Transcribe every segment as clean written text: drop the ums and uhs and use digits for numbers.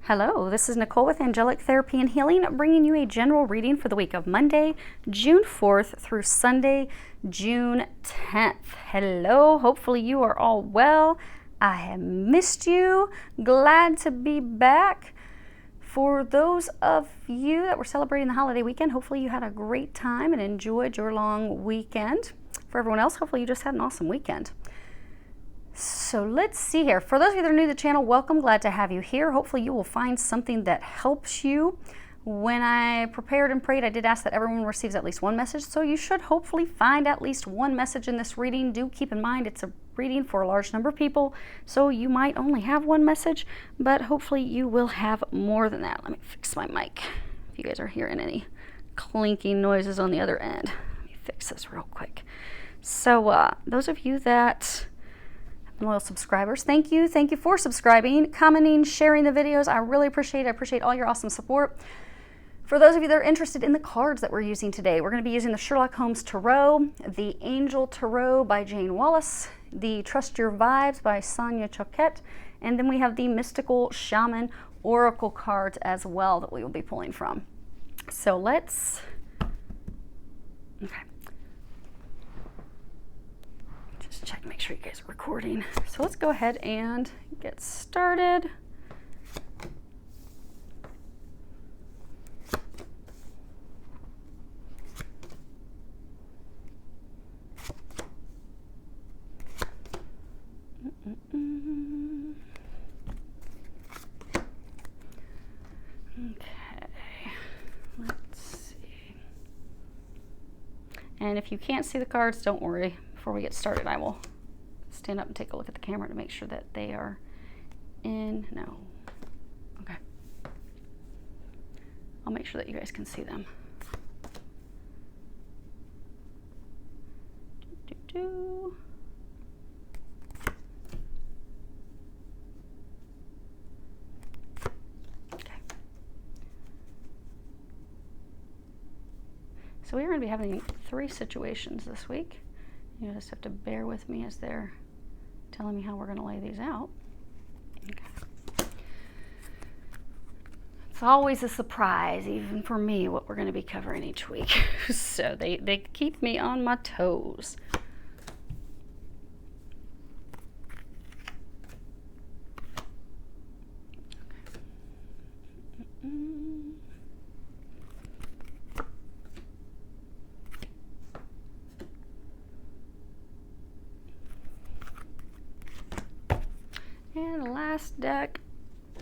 Hello, this is Nicole with Angelic Therapy and Healing, bringing you a general reading for the week of Monday, June 4th through Sunday, June 10th. Hello, hopefully you are all well. I have missed you. Glad to be back. For those of you that were celebrating the holiday weekend, hopefully you had a great time and enjoyed your long weekend. For everyone else, hopefully you just had an awesome weekend. So let's see here. For those of you that are new to the channel, welcome. Glad to have you here. Hopefully you will find something that helps you. When I prepared and prayed, I did ask that everyone receives at least one message. So you should hopefully find at least one message in this reading. Do keep in mind it's a reading for a large number of people. So you might only have one message, but hopefully you will have more than that. Let me fix my mic. If you guys are hearing any clinking noises on the other end, let me fix this real quick. So those of you that loyal subscribers, thank you for subscribing, commenting, sharing the videos. I really appreciate it. I appreciate all your awesome support. For those of you that are interested in the cards that we're using today, we're going to be using the Sherlock Holmes Tarot, the Angel Tarot by Jane Wallace, the Trust Your Vibes by Sonia Choquette, and then we have the Mystical Shaman Oracle cards as well that we will be pulling from. So let's, okay. Check, make sure you guys are recording. So let's go ahead and get started. Okay, let's see. And if you can't see the cards, don't worry. Before we get started, I will stand up and take a look at the camera to make sure that they are in. No. Okay. I'll make sure that you guys can see them. Okay. So we are going to be having 3 situations this week. You just have to bear with me as they're telling me how we're going to lay these out. Okay. It's always a surprise, even for me, what we're going to be covering each week. So they keep me on my toes. And the last deck,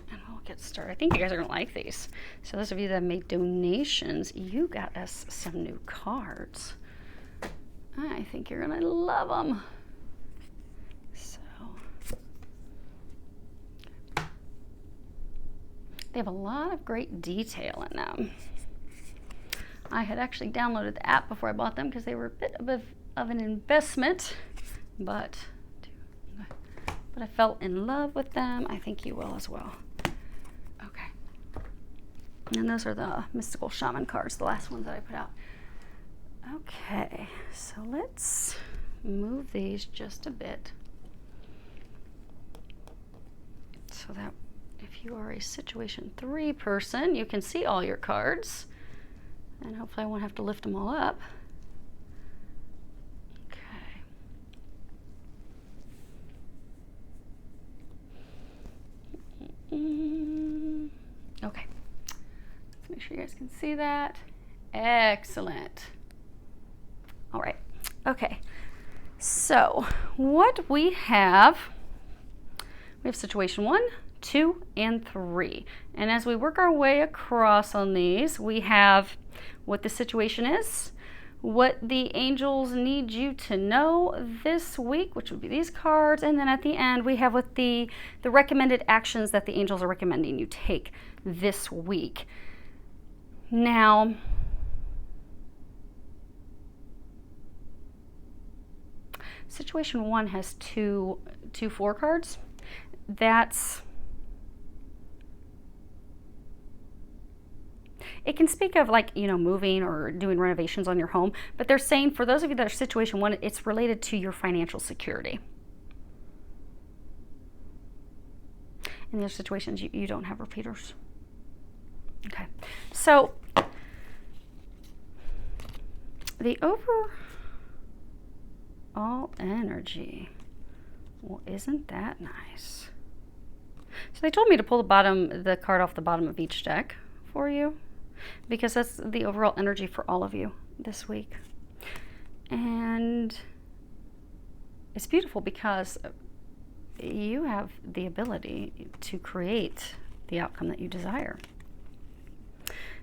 and we'll get started. I think you guys are going to like these. So those of you that made donations, you got us some new cards. I think you're going to love them. So they have a lot of great detail in them. I had actually downloaded the app before I bought them because they were a bit of an investment, but I fell in love with them. I think you will as well. Okay. And those are the Mystical Shaman cards, the last ones that I put out. Okay, so let's move these just a bit so that if you are a situation 3 person, you can see all your cards, and hopefully I won't have to lift them all up. Okay, let's make sure you guys can see that. Excellent. All right. Okay, so what we have situation 1, 2, and 3. And as we work our way across on these, we have what the situation is, what the angels need you to know this week, which would be these cards, and then at the end we have what the recommended actions that the angels are recommending you take this week. Now, situation 1 has two 4 cards. That's, it can speak of, like, you know, moving or doing renovations on your home, but they're saying for those of you that are situation 1, it's related to your financial security. In the other situations, you don't have repeaters. Okay, so the overall energy, well, isn't that nice? So they told me to pull the card off the bottom of each deck for you, because that's the overall energy for all of you this week. And it's beautiful because you have the ability to create the outcome that you desire.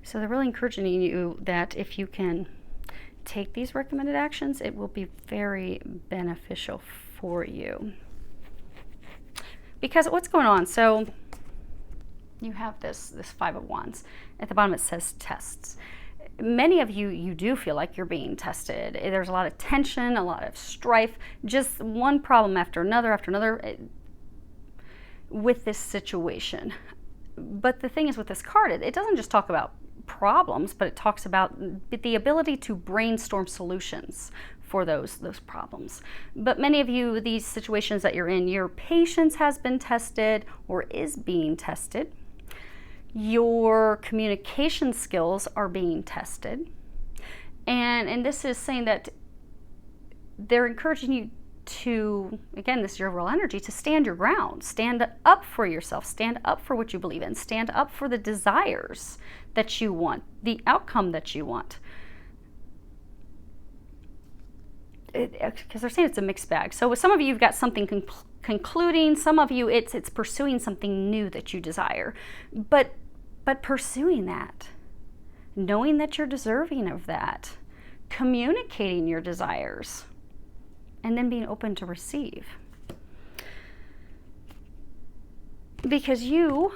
So they're really encouraging you that if you can take these recommended actions, it will be very beneficial for you. Because what's going on? So you have this Five of Wands. At the bottom it says tests. Many of you do feel like you're being tested. There's a lot of tension, a lot of strife, just one problem after another with this situation. But the thing is with this card, it doesn't just talk about problems, but it talks about the ability to brainstorm solutions for those problems. But many of you, these situations that you're in, your patience has been tested or is being tested. Your communication skills are being tested. And this is saying that they're encouraging you to, again, this is your overall energy, to stand your ground, stand up for yourself, stand up for what you believe in, stand up for the desires that you want, the outcome that you want. Because they're saying it's a mixed bag. So with some of you, you've got something concluding. Some of you, it's pursuing something new that you desire. But pursuing that, knowing that you're deserving of that, communicating your desires, and then being open to receive. Because you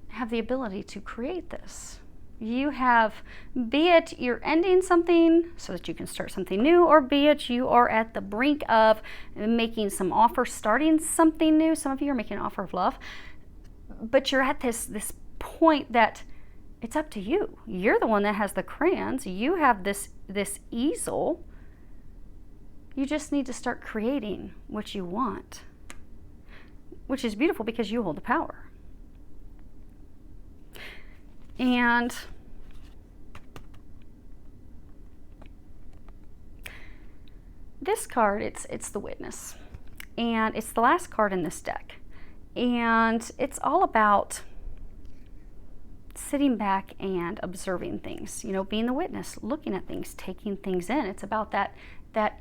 have the ability to create this. You have, be it you're ending something so that you can start something new, or be it you are at the brink of making some offer, starting something new. Some of you are making an offer of love, but you're at this point that it's up to you. You're the one that has the crayons. You have this easel. You just need to start creating what you want, which is beautiful because you hold the power. And this card, it's the Witness, and it's the last card in this deck, and it's all about sitting back and observing things, being the witness, looking at things, taking things in. It's about that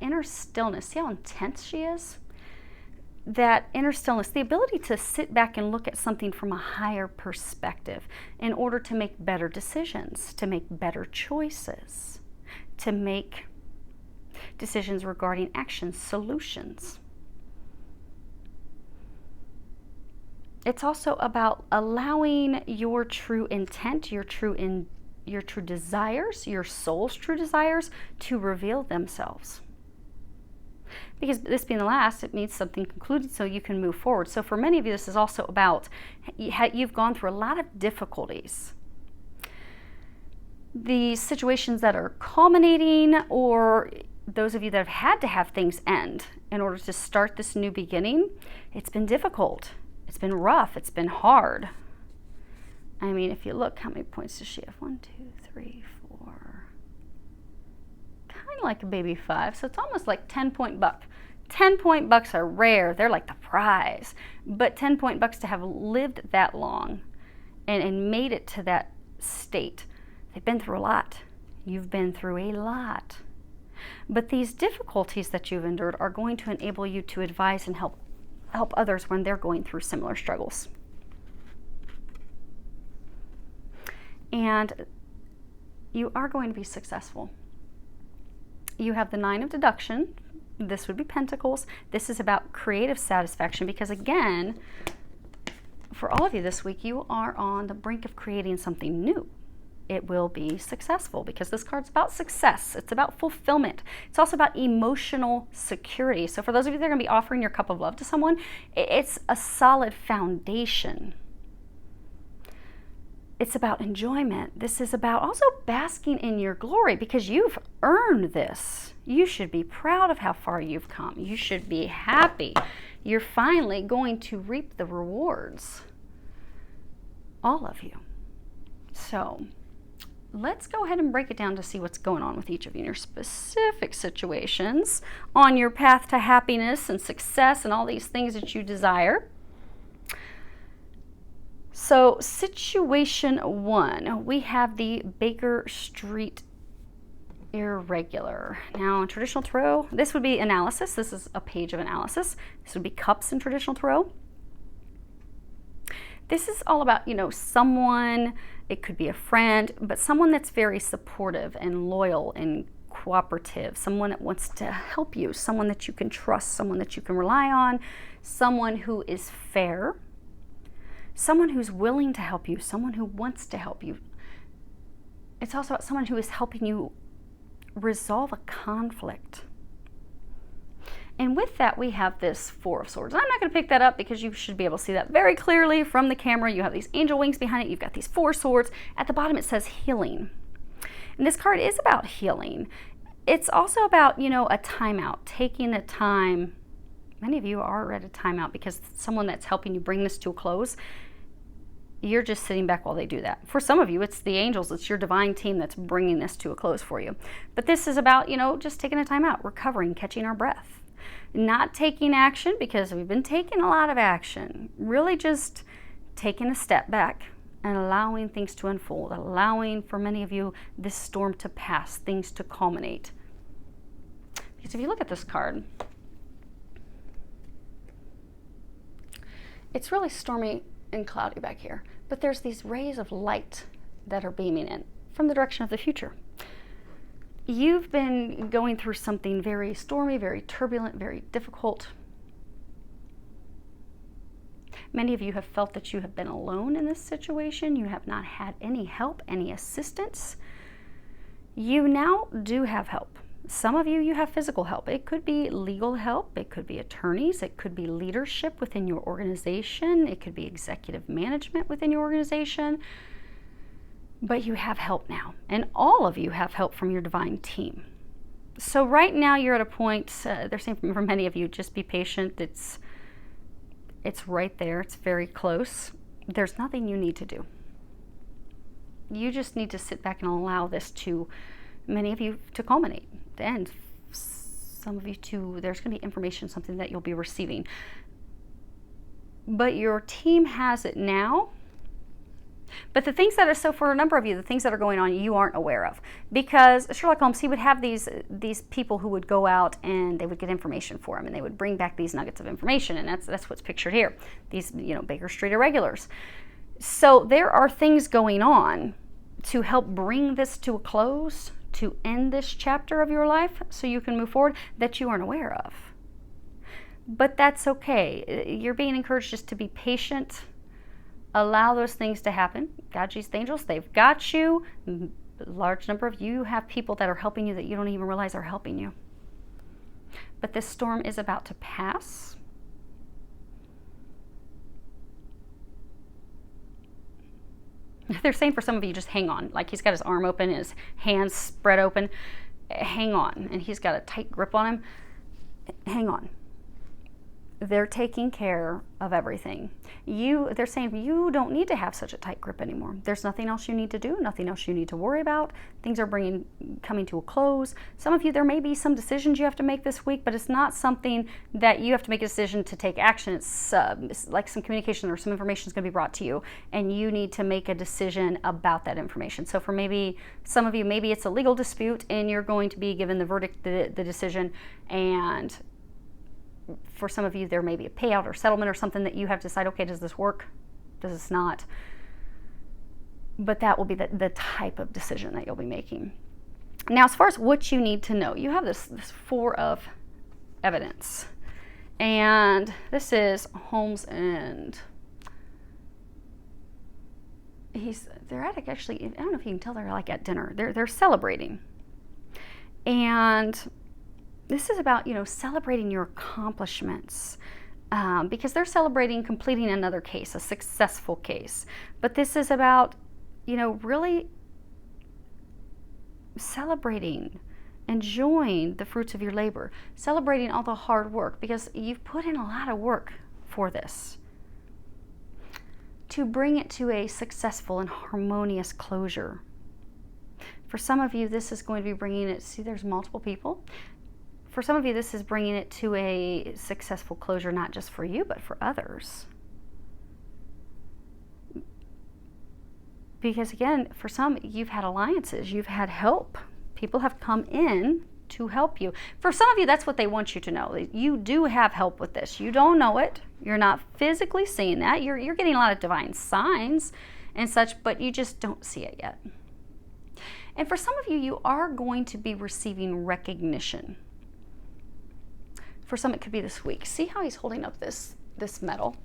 inner stillness. See how intense she is? That inner stillness, the ability to sit back and look at something from a higher perspective in order to make better decisions, to make better choices, to make decisions regarding actions, solutions. It's also about allowing your true intent, your true desires, your soul's true desires to reveal themselves. Because this being the last, it means something concluded so you can move forward. So for many of you, this is also about, you've gone through a lot of difficulties. The situations that are culminating, or those of you that have had to have things end in order to start this new beginning, it's been difficult. It's been rough. It's been hard. I mean, if you look, how many points does she have? 1, 2, 3, 4. Kind of like a baby 5. So it's almost like 10-point buck. 10-point bucks are rare. They're like the prize. But 10-point bucks, to have lived that long and made it to that state, they've been through a lot. You've been through a lot. But these difficulties that you've endured are going to enable you to advise and help others when they're going through similar struggles. And you are going to be successful. You have the 9 of deduction. This would be Pentacles. This is about creative satisfaction, because again, for all of you this week, you are on the brink of creating something new. It will be successful because this card's about success. It's about fulfillment. It's also about emotional security. So for those of you that are going to be offering your cup of love to someone, it's a solid foundation. It's about enjoyment. This is about also basking in your glory, because you've earned this. You should be proud of how far you've come. You should be happy. You're finally going to reap the rewards all of you. So let's go ahead and break it down to see what's going on with each of you in your specific situations on your path to happiness and success and all these things that you desire. So situation 1, we have the Baker Street irregular. Now in traditional tarot, this would be analysis. This is a page of analysis. This would be cups in traditional tarot. This is all about, someone, it could be a friend, but someone that's very supportive and loyal and cooperative, someone that wants to help you, someone that you can trust, someone that you can rely on, someone who is fair, someone who's willing to help you, someone who wants to help you. It's also about someone who is helping you resolve a conflict. And with that, we have this Four of Swords. I'm not going to pick that up because you should be able to see that very clearly from the camera. You have these angel wings behind it. You've got these four swords. At the bottom, it says healing. And this card is about healing. It's also about, a timeout, taking a time. Many of you are at a timeout because someone that's helping you bring this to a close, you're just sitting back while they do that. For some of you, it's the angels. It's your divine team that's bringing this to a close for you. But this is about, just taking a time out, recovering, catching our breath. Not taking action because we've been taking a lot of action. Really just taking a step back and allowing things to unfold. Allowing, for many of you, this storm to pass, things to culminate. Because if you look at this card, it's really stormy and cloudy back here. But there's these rays of light that are beaming in from the direction of the future. You've been going through something very stormy, very turbulent, very difficult. Many of you have felt that you have been alone in this situation. You have not had any help, any assistance. You now do have help. Some of you have physical help. It could be legal help. It could be attorneys. It could be leadership within your organization. It could be executive management within your organization. But you have help now. And all of you have help from your divine team. So right now you're at a point, they're saying for many of you, just be patient. It's right there. It's very close. There's nothing you need to do. You just need to sit back and allow this to, many of you, to culminate. And some of you too, there's going to be information, something that you'll be receiving. But your team has it now. But the things that are, so for a number of you, the things that are going on, you aren't aware of. Because Sherlock Holmes, he would have these people who would go out and they would get information for him, and they would bring back these nuggets of information, and that's what's pictured here. These, Baker Street irregulars. So there are things going on to help bring this to a close, to end this chapter of your life so you can move forward, that you aren't aware of. But that's okay. You're being encouraged just to be patient. Allow those things to happen. God, Jesus, the angels, they've got you. A large number of you have people that are helping you that you don't even realize are helping you. But this storm is about to pass. They're saying for some of you, just hang on. Like he's got his arm open, his hands spread open. Hang on. And he's got a tight grip on him. Hang on. They're taking care of everything. They're saying you don't need to have such a tight grip anymore. There's nothing else you need to do, nothing else you need to worry about. Things are coming to a close. Some of you, there may be some decisions you have to make this week, but it's not something that you have to make a decision to take action. It's like some communication or some information is going to be brought to you, and you need to make a decision about that information. So for maybe some of you, maybe it's a legal dispute, and you're going to be given the verdict, the decision, and for some of you, there may be a payout or settlement or something that you have to decide, okay, does this work? Does this not? But that will be the type of decision that you'll be making. Now, as far as what you need to know, you have this Four of Evidence. And this is Holmes and they're at actually, I don't know if you can tell, they're like at dinner. They're celebrating. And this is about, celebrating your accomplishments because they're celebrating completing another case, a successful case. But this is about, really celebrating, enjoying the fruits of your labor, celebrating all the hard work because you've put in a lot of work for this. to bring it to a successful and harmonious closure. For some of you, this is going to be bringing it, see, there's multiple people. For some of you, this is bringing it to a successful closure, not just for you, but for others. Because again, for some, you've had alliances, you've had help. People have come in to help you. For some of you, that's what they want you to know. You do have help with this. You don't know it. You're not physically seeing that. You're getting a lot of divine signs and such, but you just don't see it yet. And for some of you, you are going to be receiving recognition. For some, it could be this week. See how he's holding up this medal?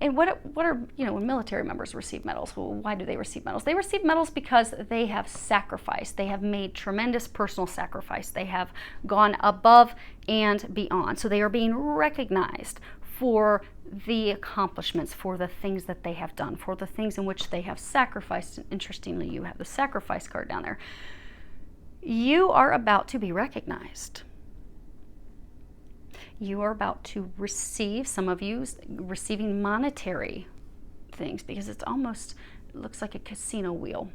And what are, when military members receive medals, well, why do they receive medals? They receive medals because they have sacrificed. They have made tremendous personal sacrifice. They have gone above and beyond. So they are being recognized for the accomplishments, for the things that they have done, for the things in which they have sacrificed. And interestingly, you have the sacrifice card down there. You are about to be recognized. You are about to receive, some of you receiving monetary things, because it looks like a casino wheel.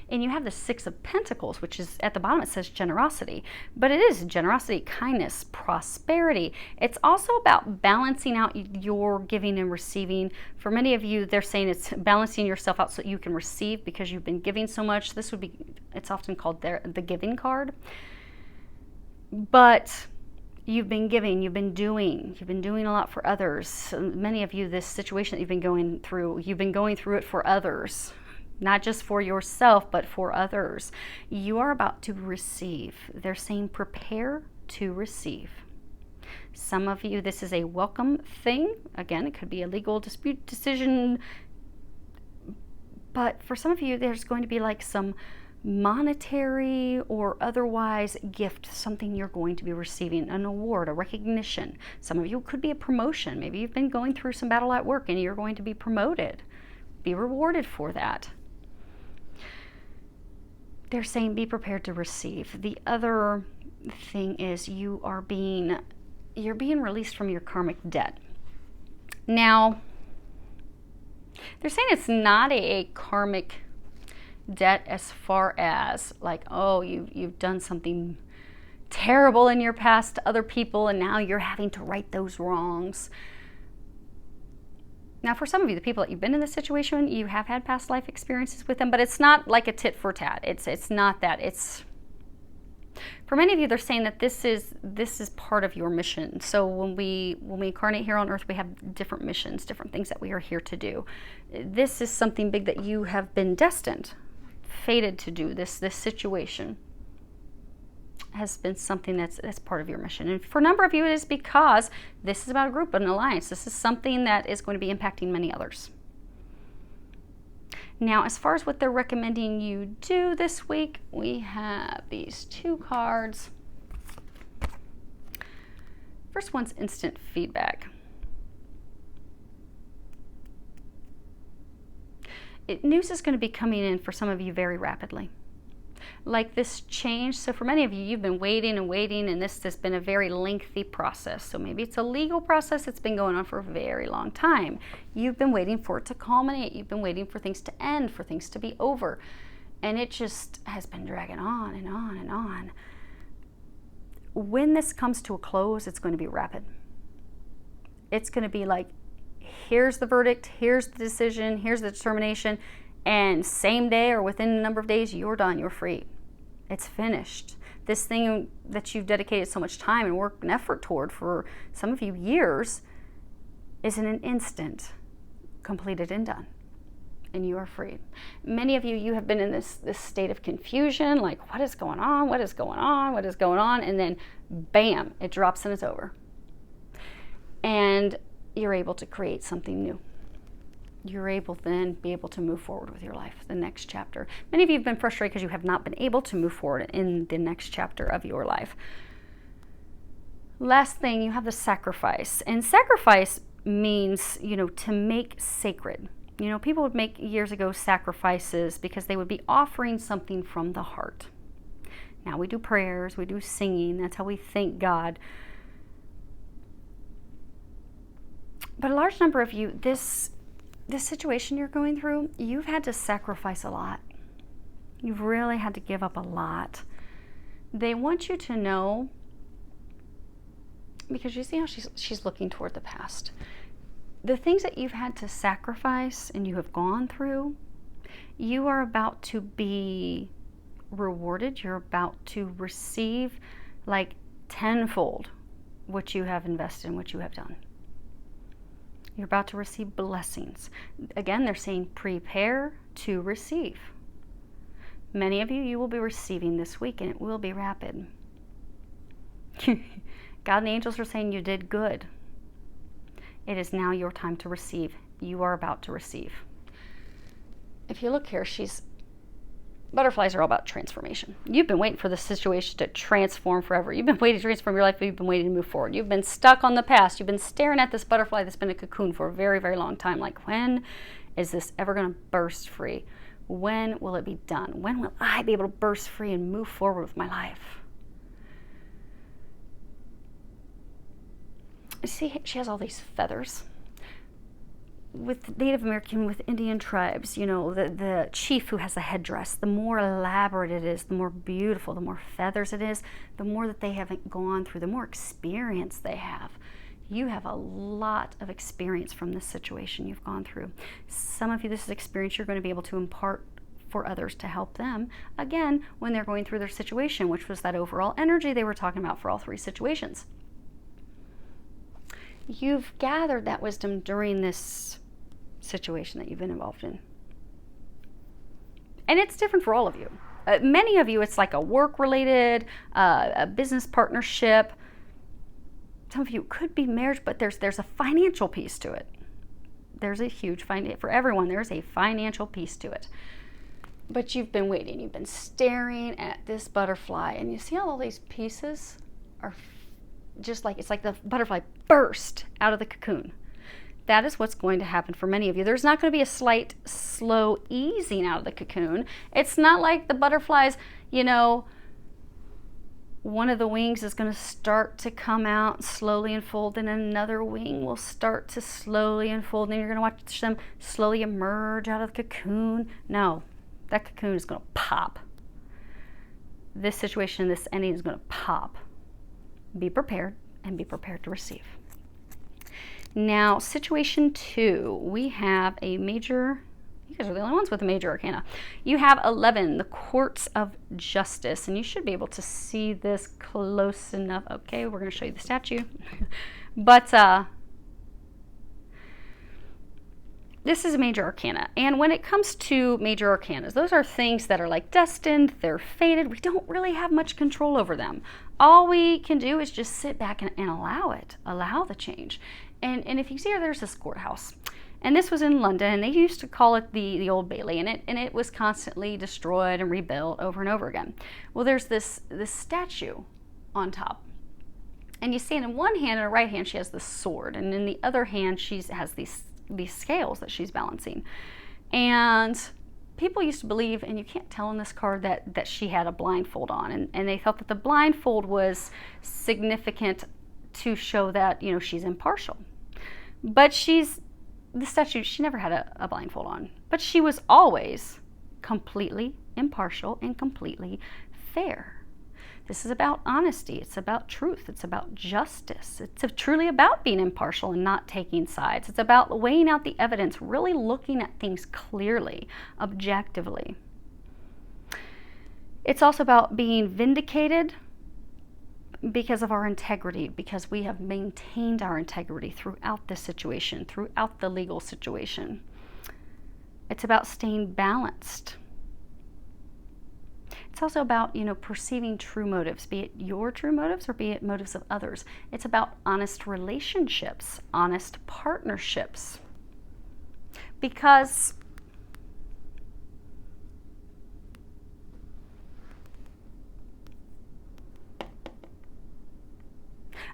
And you have the Six of Pentacles, which is at the bottom, it says generosity. But it is generosity, kindness, prosperity. It's also about balancing out your giving and receiving. For many of you, they're saying it's balancing yourself out so you can receive because you've been giving so much. It's often called the giving card. But you've been giving, you've been doing a lot for others. Many of you, this situation that you've been going through it for others, not just for yourself, but for others. You are about to receive. They're saying prepare to receive. Some of you, this is a welcome thing. Again, it could be a legal dispute decision. But for some of you, there's going to be like some monetary or otherwise gift, something you're going to be receiving, an award, a recognition. Some of you could be a promotion. Maybe you've been going through some battle at work and you're going to be promoted. Be rewarded for that. They're saying be prepared to receive. The other thing is you're being released from your karmic debt. Now, they're saying it's not a karmic debt as far as like, oh, you've done something terrible in your past to other people and now you're having to right those wrongs. Now, for some of you, the people that you've been in this situation, you have had past life experiences with them, but it's not like a tit for tat. It's not that. It's, for many of you, they're saying that this is part of your mission. So when we incarnate here on earth, we have different missions, different things that we are here to do. This is something big that you have been destined, fated to do. This situation has been something that's part of your mission. And for a number of you, it is because this is about a group, an alliance. This is something that is going to be impacting many others. Now, as far as what they're recommending you do this week, we have these two cards. First one's instant feedback. News is going to be coming in for some of you very rapidly. Like this change. So for many of you, you've been waiting and waiting, and this has been a very lengthy process. So maybe it's a legal process that's been going on for a very long time. You've been waiting for it to culminate. You've been waiting for things to end, for things to be over. And it just has been dragging on and on and on. When this comes to a close, it's going to be rapid. It's going to be like, here's the verdict, here's the decision, here's the determination, and same day or within a number of days, you're done, you're free. It's finished. This thing that you've dedicated so much time and work and effort toward for some of you years is in an instant completed and done, and you are free. Many of you, you have been in this state of confusion, like what is going on, what is going on, what is going on, and then bam, it drops and it's over. And you're able to create something new. You're able then be able to move forward with your life, the next chapter. Many of you have been frustrated because you have not been able to move forward in the next chapter of your life. Last thing, you have the sacrifice. And sacrifice means, to make sacred. People would make years ago sacrifices because they would be offering something from the heart. Now we do prayers, we do singing, that's how we thank God. But a large number of you, this this situation you're going through, you've had to sacrifice a lot. You've really had to give up a lot. They want you to know, because you see how she's looking toward the past. The things that you've had to sacrifice and you have gone through, you are about to be rewarded. You're about to receive like tenfold what you have invested in, what you have done. You're about to receive blessings. Again, they're saying prepare to receive. Many of you will be receiving this week, and it will be rapid. God and the angels are saying you did good. It is now your time to receive. You are about to receive. If you look here, butterflies are all about transformation. You've been waiting for this situation to transform forever. You've been waiting to transform your life, but you've been waiting to move forward. You've been stuck on the past. You've been staring at this butterfly that's been a cocoon for a very, very long time. Like, when is this ever going to burst free? When will it be done? When will I be able to burst free and move forward with my life? See, she has all these feathers. With Native American, with Indian tribes, the chief who has a headdress, the more elaborate it is, the more beautiful, the more feathers it is, the more that they haven't gone through, the more experience they have. You have a lot of experience from this situation you've gone through. Some of you, this is experience you're going to be able to impart for others to help them, again, when they're going through their situation, which was that overall energy they were talking about for all three situations. You've gathered that wisdom during this situation that you've been involved in. And it's different for all of you. Many of you, it's like a work-related, a business partnership. Some of you could be marriage, but there's a financial piece to it. There's a huge for everyone, there's a financial piece to it. But you've been waiting, you've been staring at this butterfly, and you see how all these pieces are just like, it's like the butterfly burst out of the cocoon. That is what's going to happen for many of you. There's not going to be a slight, slow easing out of the cocoon. It's not like the butterflies, one of the wings is going to start to come out, slowly unfold, and another wing will start to slowly unfold, and you're going to watch them slowly emerge out of the cocoon. No, that cocoon is going to pop. This situation, this ending is going to pop. Be prepared, and be prepared to receive. Now, situation 2, we have a major, you guys are the only ones with a major arcana. You have 11, the Courts of Justice, and you should be able to see this close enough. Okay, we're going to show you the statue. But this is a major arcana. And when it comes to major arcanas, those are things that are like destined, they're fated. We don't really have much control over them. All we can do is just sit back and allow it, allow the change. And if you see here, there's this courthouse. And this was in London, and they used to call it the Old Bailey, and it was constantly destroyed and rebuilt over and over again. Well, there's this statue on top. And you see it in one hand, in her right hand, she has this sword, and in the other hand, she has these scales that she's balancing. And people used to believe, and you can't tell in this card, that she had a blindfold on, and they thought that the blindfold was significant to show that, she's impartial. But the statue, she never had a blindfold on, but she was always completely impartial and completely fair. This is about honesty. It's about truth. It's about justice. It's truly about being impartial and not taking sides. It's about weighing out the evidence, really looking at things clearly, objectively. It's also about being vindicated because of our integrity, because we have maintained our integrity throughout this situation, throughout the legal situation. It's about staying balanced. It's also about, perceiving true motives, be it your true motives or be it motives of others. It's about honest relationships, honest partnerships. Because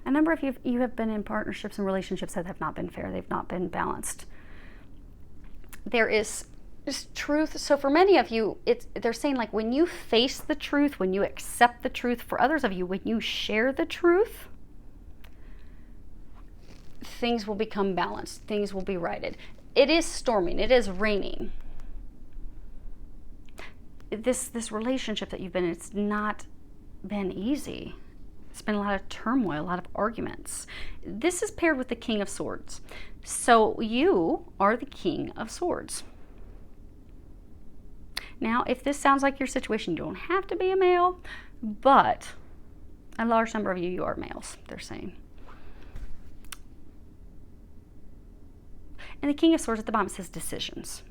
a number of you have been in partnerships and relationships that have not been fair. They've not been balanced. There is truth. So for many of you, they're saying, like, when you face the truth, when you accept the truth. For others of you, when you share the truth, things will become balanced. Things will be righted. it is storming, it is raining. This relationship that you've been in, it's not been easy. It's been a lot of turmoil, a lot of arguments. This is paired with the King of Swords. So you are the King of Swords. Now, if this sounds like your situation, you don't have to be a male, but a large number of you are males, they're saying. And the King of Swords at the bottom says decisions,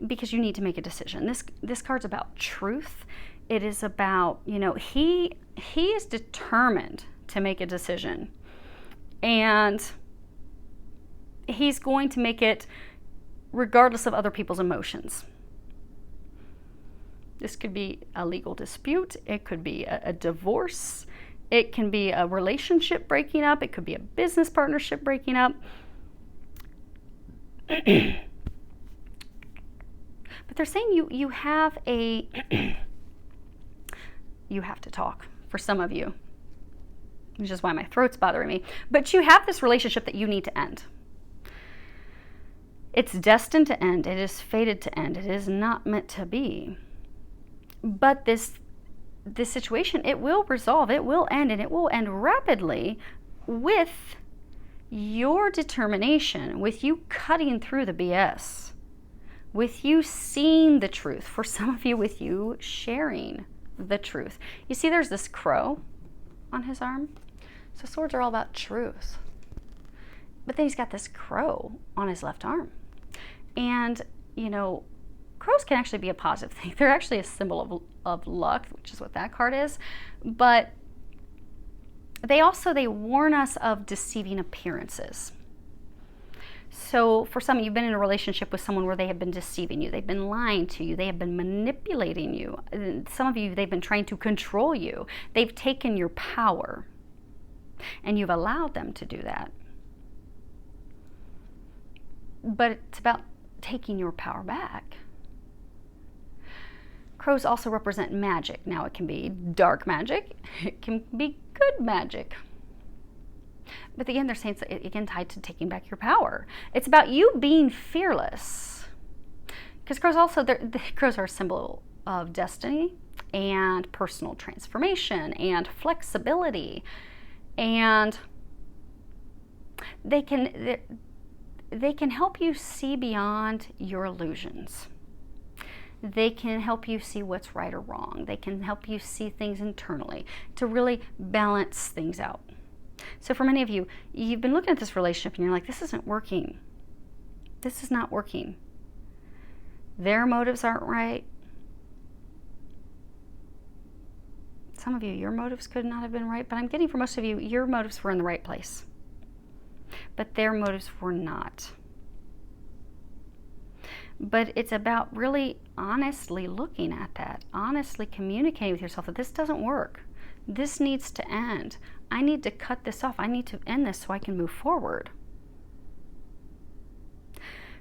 because you need to make a decision. This card's about truth. It is about, he is determined to make a decision. And he's going to make it regardless of other people's emotions. This could be a legal dispute. It could be a divorce. It can be a relationship breaking up. It could be a business partnership breaking up. But they're saying you have you have to talk, for some of you, which is why my throat's bothering me. But you have this relationship that you need to end. It's destined to end. It is fated to end. It is not meant to be. But this situation, it will resolve, it will end, and it will end rapidly with your determination, with you cutting through the BS, with you seeing the truth. For some of you, with you sharing the truth. You see, there's this crow on his arm. So swords are all about truth. But then he's got this crow on his left arm. And, crows can actually be a positive thing. They're actually a symbol of luck, which is what that card is. But they warn us of deceiving appearances. So for some, you've been in a relationship with someone where they have been deceiving you. They've been lying to you. They have been manipulating you. Some of you, they've been trying to control you. They've taken your power, and you've allowed them to do that. But it's about taking your power back. Crows also represent magic. Now, it can be dark magic. It can be good magic. But again, they're saying it's again tied to taking back your power. It's about you being fearless. Because crows also, the crows are a symbol of destiny and personal transformation and flexibility. And they can help you see beyond your illusions. They can help you see what's right or wrong. They can help you see things internally to really balance things out. So for many of you, you've been looking at this relationship and you're like, this isn't working. This is not working. Their motives aren't right. Some of you, your motives could not have been right, but I'm getting for most of you, your motives were in the right place. But their motives were not. But it's about really honestly looking at that, honestly communicating with yourself that this doesn't work. This needs to end. I need to cut this off. I need to end this so I can move forward.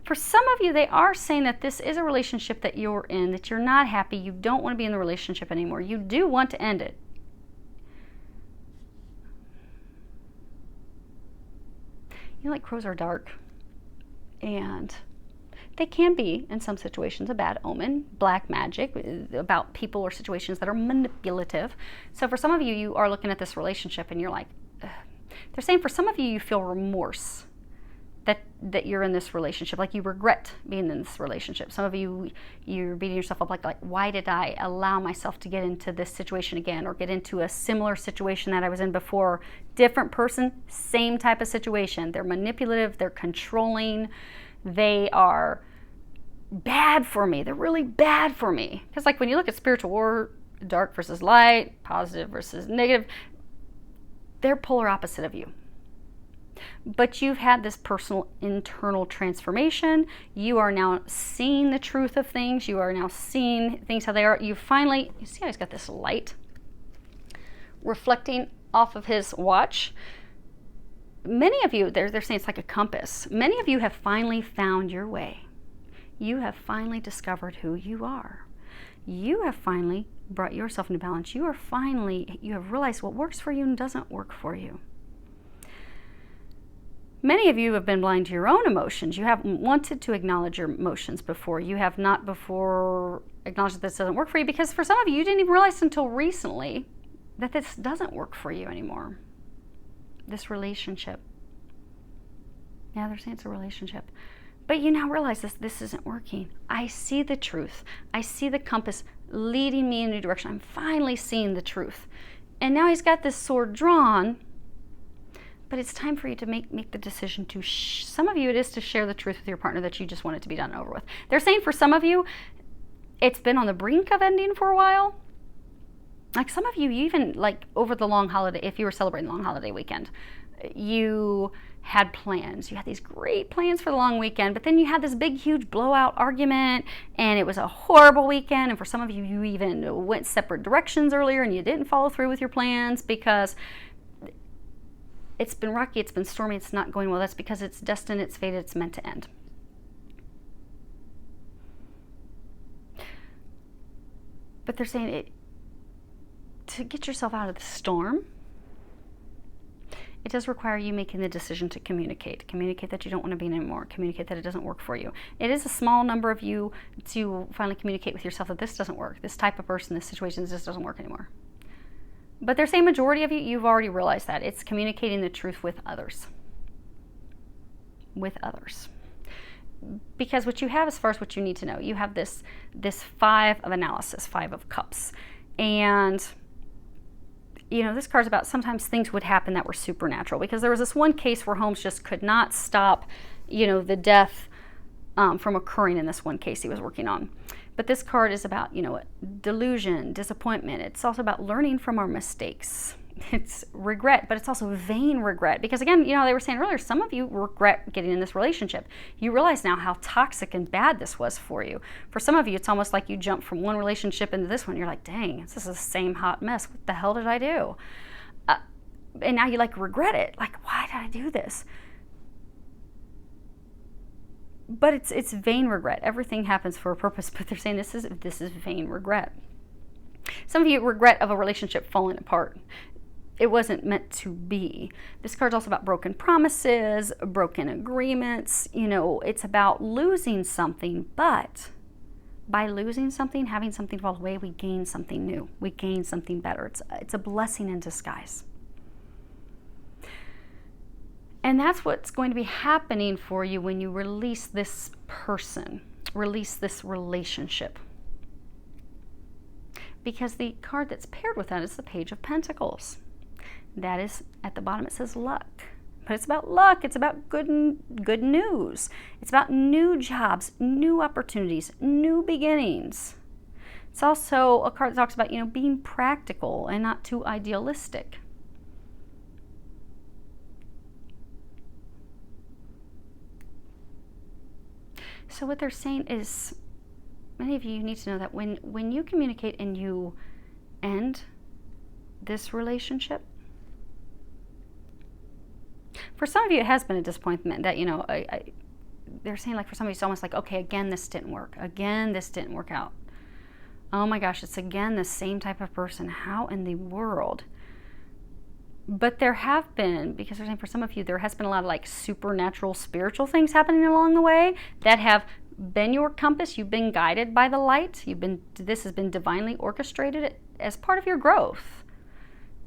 For some of you, they are saying that this is a relationship that you're in, that you're not happy, you don't want to be in the relationship anymore. You do want to end it. Like crows are dark, and they can be, in some situations, a bad omen, black magic, about people or situations that are manipulative. So for some of you, you are looking at this relationship and you're like, ugh. They're saying for some of you, you feel remorse that you're in this relationship, like you regret being in this relationship. Some of you, you're beating yourself up like why did I allow myself to get into this situation again, or get into a similar situation that I was in before? Different person, same type of situation. They're manipulative, they're controlling, they are bad for me. They're really bad for me. Because like when you look at spiritual war, dark versus light, positive versus negative, they're polar opposite of you. But you've had this personal internal transformation. You are now seeing the truth of things. You are now seeing things how they are. You see how he's got this light reflecting off of his watch. Many of you, they're saying it's like a compass. Many of you have finally found your way. You have finally discovered who you are. You have finally brought yourself into balance. You have realized what works for you and doesn't work for you. Many of you have been blind to your own emotions. You haven't wanted to acknowledge your emotions before. You have not before acknowledged that this doesn't work for you, because for some of you, you didn't even realize until recently that this doesn't work for you anymore. This relationship. Yeah, they're saying it's a relationship. But you now realize this isn't working. I see the truth. I see the compass leading me in a new direction. I'm finally seeing the truth. And now he's got this sword drawn, but it's time for you to make the decision to, some of you it is to share the truth with your partner that you just want it to be done and over with. They're saying for some of you, it's been on the brink of ending for a while. Like some of you even like over the long holiday, if you were celebrating the long holiday weekend, you had plans. You had these great plans for the long weekend, but then you had this big, huge blowout argument, and it was a horrible weekend. And for some of you, you even went separate directions earlier, and you didn't follow through with your plans because it's been rocky, it's been stormy, it's not going well. That's because it's destined, it's fated, it's meant to end. But they're saying to get yourself out of the storm, it does require you making the decision to communicate. Communicate that you don't want to be anymore. Communicate that it doesn't work for you. It is a small number of you to finally communicate with yourself that this doesn't work. This type of person, this situation, this doesn't work anymore. But they're saying majority of you, you've already realized that. It's communicating the truth with others. With others. Because what you have as far as what you need to know, you have this 5 of analysis, 5 of cups. And you know, this card's about sometimes things would happen that were supernatural, because there was this one case where Holmes just could not stop, you know, the death from occurring in this one case he was working on. But this card is about, you know, delusion, disappointment. It's also about learning from our mistakes. It's regret, but it's also vain regret. Because again, you know, they were saying earlier, some of you regret getting in this relationship. You realize now how toxic and bad this was for you. For some of you, it's almost like you jump from one relationship into this one. You're like, dang, this is the same hot mess. What the hell did I do? And now you like regret it. Like, why did I do this? But it's vain regret. Everything happens for a purpose, but they're saying this is vain regret. Some of you regret of a relationship falling apart. It wasn't meant to be. This card's also about broken promises, broken agreements. You know, it's about losing something, but by losing something, having something fall away, we gain something new. We gain something better. It's a blessing in disguise. And that's what's going to be happening for you when you release this person, release this relationship. Because the card that's paired with that is the Page of Pentacles. That is, at the bottom it says luck. But it's about luck. It's about good news. It's about new jobs, new opportunities, new beginnings. It's also a card that talks about, you know, being practical and not too idealistic. So what they're saying is, many of you need to know that when you communicate and you end this relationship, for some of you it has been a disappointment that, you know, they're saying like for some of you it's almost like, okay, again this didn't work. Again this didn't work out. Oh my gosh, it's again the same type of person. How in the world? But there have been, because they're saying for some of you, there has been a lot of like supernatural, spiritual things happening along the way that have been your compass. You've been guided by the light. This has been divinely orchestrated as part of your growth.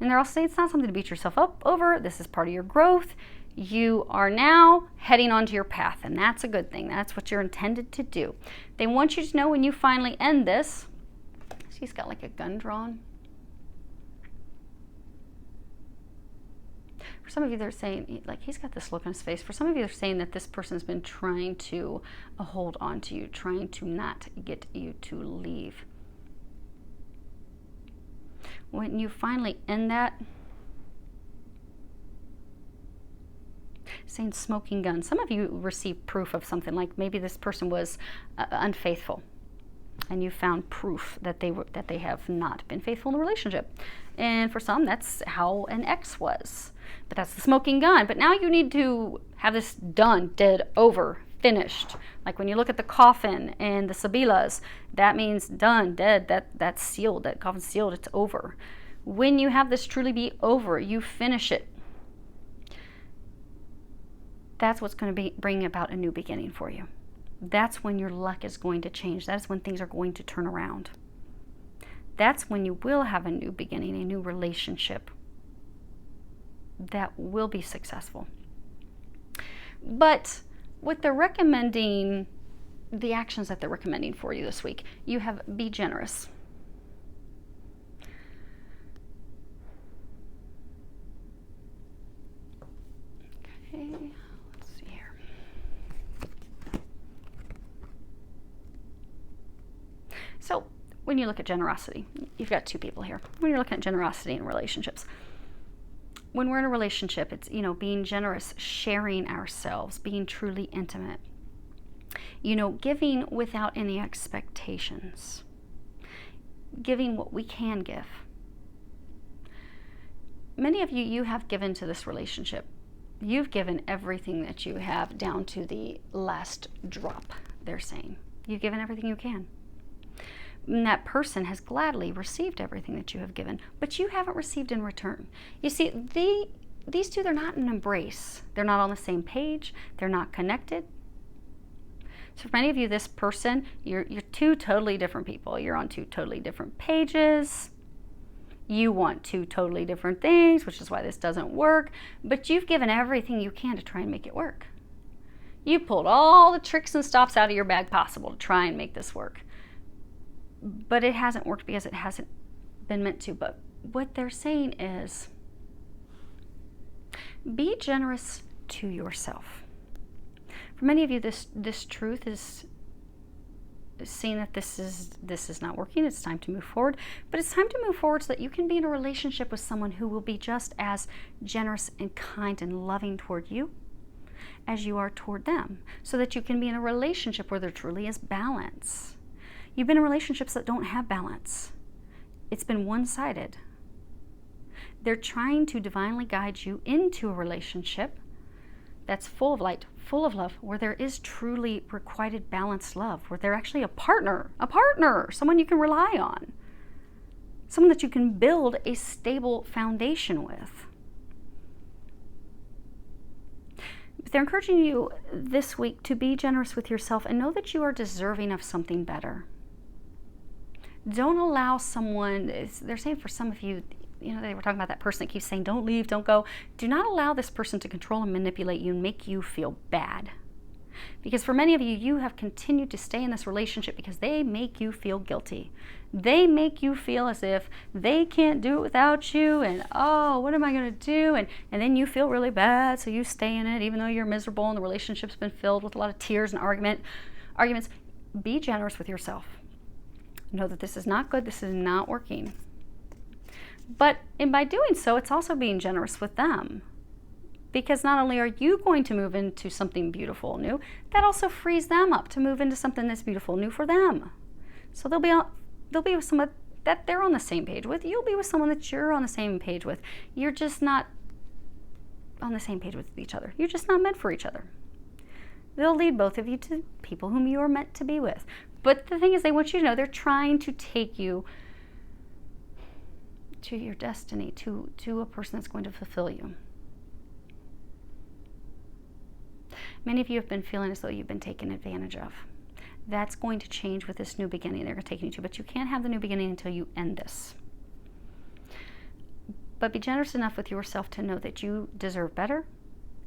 And they're also saying it's not something to beat yourself up over. This is part of your growth. You are now heading onto your path, and that's a good thing. That's what you're intended to do. They want you to know when you finally end this. She's got like a gun drawn. For some of you, they're saying, like, he's got this look on his face. For some of you, they're saying that this person's been trying to hold on to you, trying to not get you to leave. When you finally end that, saying smoking gun. Some of you receive proof of something, like maybe this person was unfaithful, and you found proof that they have not been faithful in the relationship. And for some, that's how an ex was. But that's the smoking gun. But now you need to have this done, dead, over, finished. Like when you look at the coffin and the Sabilas, that means done, dead, that's sealed, that coffin's sealed, it's over. When you have this truly be over, you finish it. that's what's going to bring about a new beginning for you. That's when your luck is going to change. That's when things are going to turn around. That's when you will have a new beginning, a new relationship that will be successful. But what they're recommending, the actions that they're recommending for you this week, you have be generous. Okay, let's see here. So when you look at generosity, you've got two people here. When you're looking at generosity in relationships, when we're in a relationship, it's, being generous, sharing ourselves, being truly intimate, giving without any expectations, giving what we can give. Many of you have given to this relationship. You've given everything that you have down to the last drop, they're saying. You've given everything you can. And that person has gladly received everything that you have given, but you haven't received in return. You see, these two, they're not in an embrace. They're not on the same page. They're not connected. So for many of you, this person, you're two totally different people. You're on two totally different pages. You want two totally different things, which is why this doesn't work. But you've given everything you can to try and make it work. You pulled all the tricks and stops out of your bag possible to try and make this work. But it hasn't worked because it hasn't been meant to. But what they're saying is, be generous to yourself. For many of you, this truth is seeing that this is not working. It's time to move forward. But it's time to move forward so that you can be in a relationship with someone who will be just as generous and kind and loving toward you as you are toward them, so that you can be in a relationship where there truly is balance. You've been in relationships that don't have balance. It's been one-sided. They're trying to divinely guide you into a relationship that's full of light, full of love, where there is truly requited balanced love, where they're actually a partner, someone you can rely on, someone that you can build a stable foundation with. They're encouraging you this week to be generous with yourself and know that you are deserving of something better. Don't allow someone, they're saying for some of you, they were talking about that person that keeps saying, don't leave, don't go. Do not allow this person to control and manipulate you and make you feel bad. Because for many of you, you have continued to stay in this relationship because they make you feel guilty. They make you feel as if they can't do it without you, and oh, what am I going to do? And then you feel really bad, so you stay in it even though you're miserable and the relationship's been filled with a lot of tears and arguments. Be generous with yourself. Know that this is not good, this is not working. But by doing so, it's also being generous with them. Because not only are you going to move into something beautiful new, that also frees them up to move into something that's beautiful new for them. So they'll be with someone that they're on the same page with. You'll be with someone that you're on the same page with. You're just not on the same page with each other. You're just not meant for each other. They'll lead both of you to people whom you are meant to be with. But the thing is, they want you to know they're trying to take you to your destiny, to a person that's going to fulfill you. Many of you have been feeling as though you've been taken advantage of. That's going to change with this new beginning they're taking you to, but you can't have the new beginning until you end this. But be generous enough with yourself to know that you deserve better.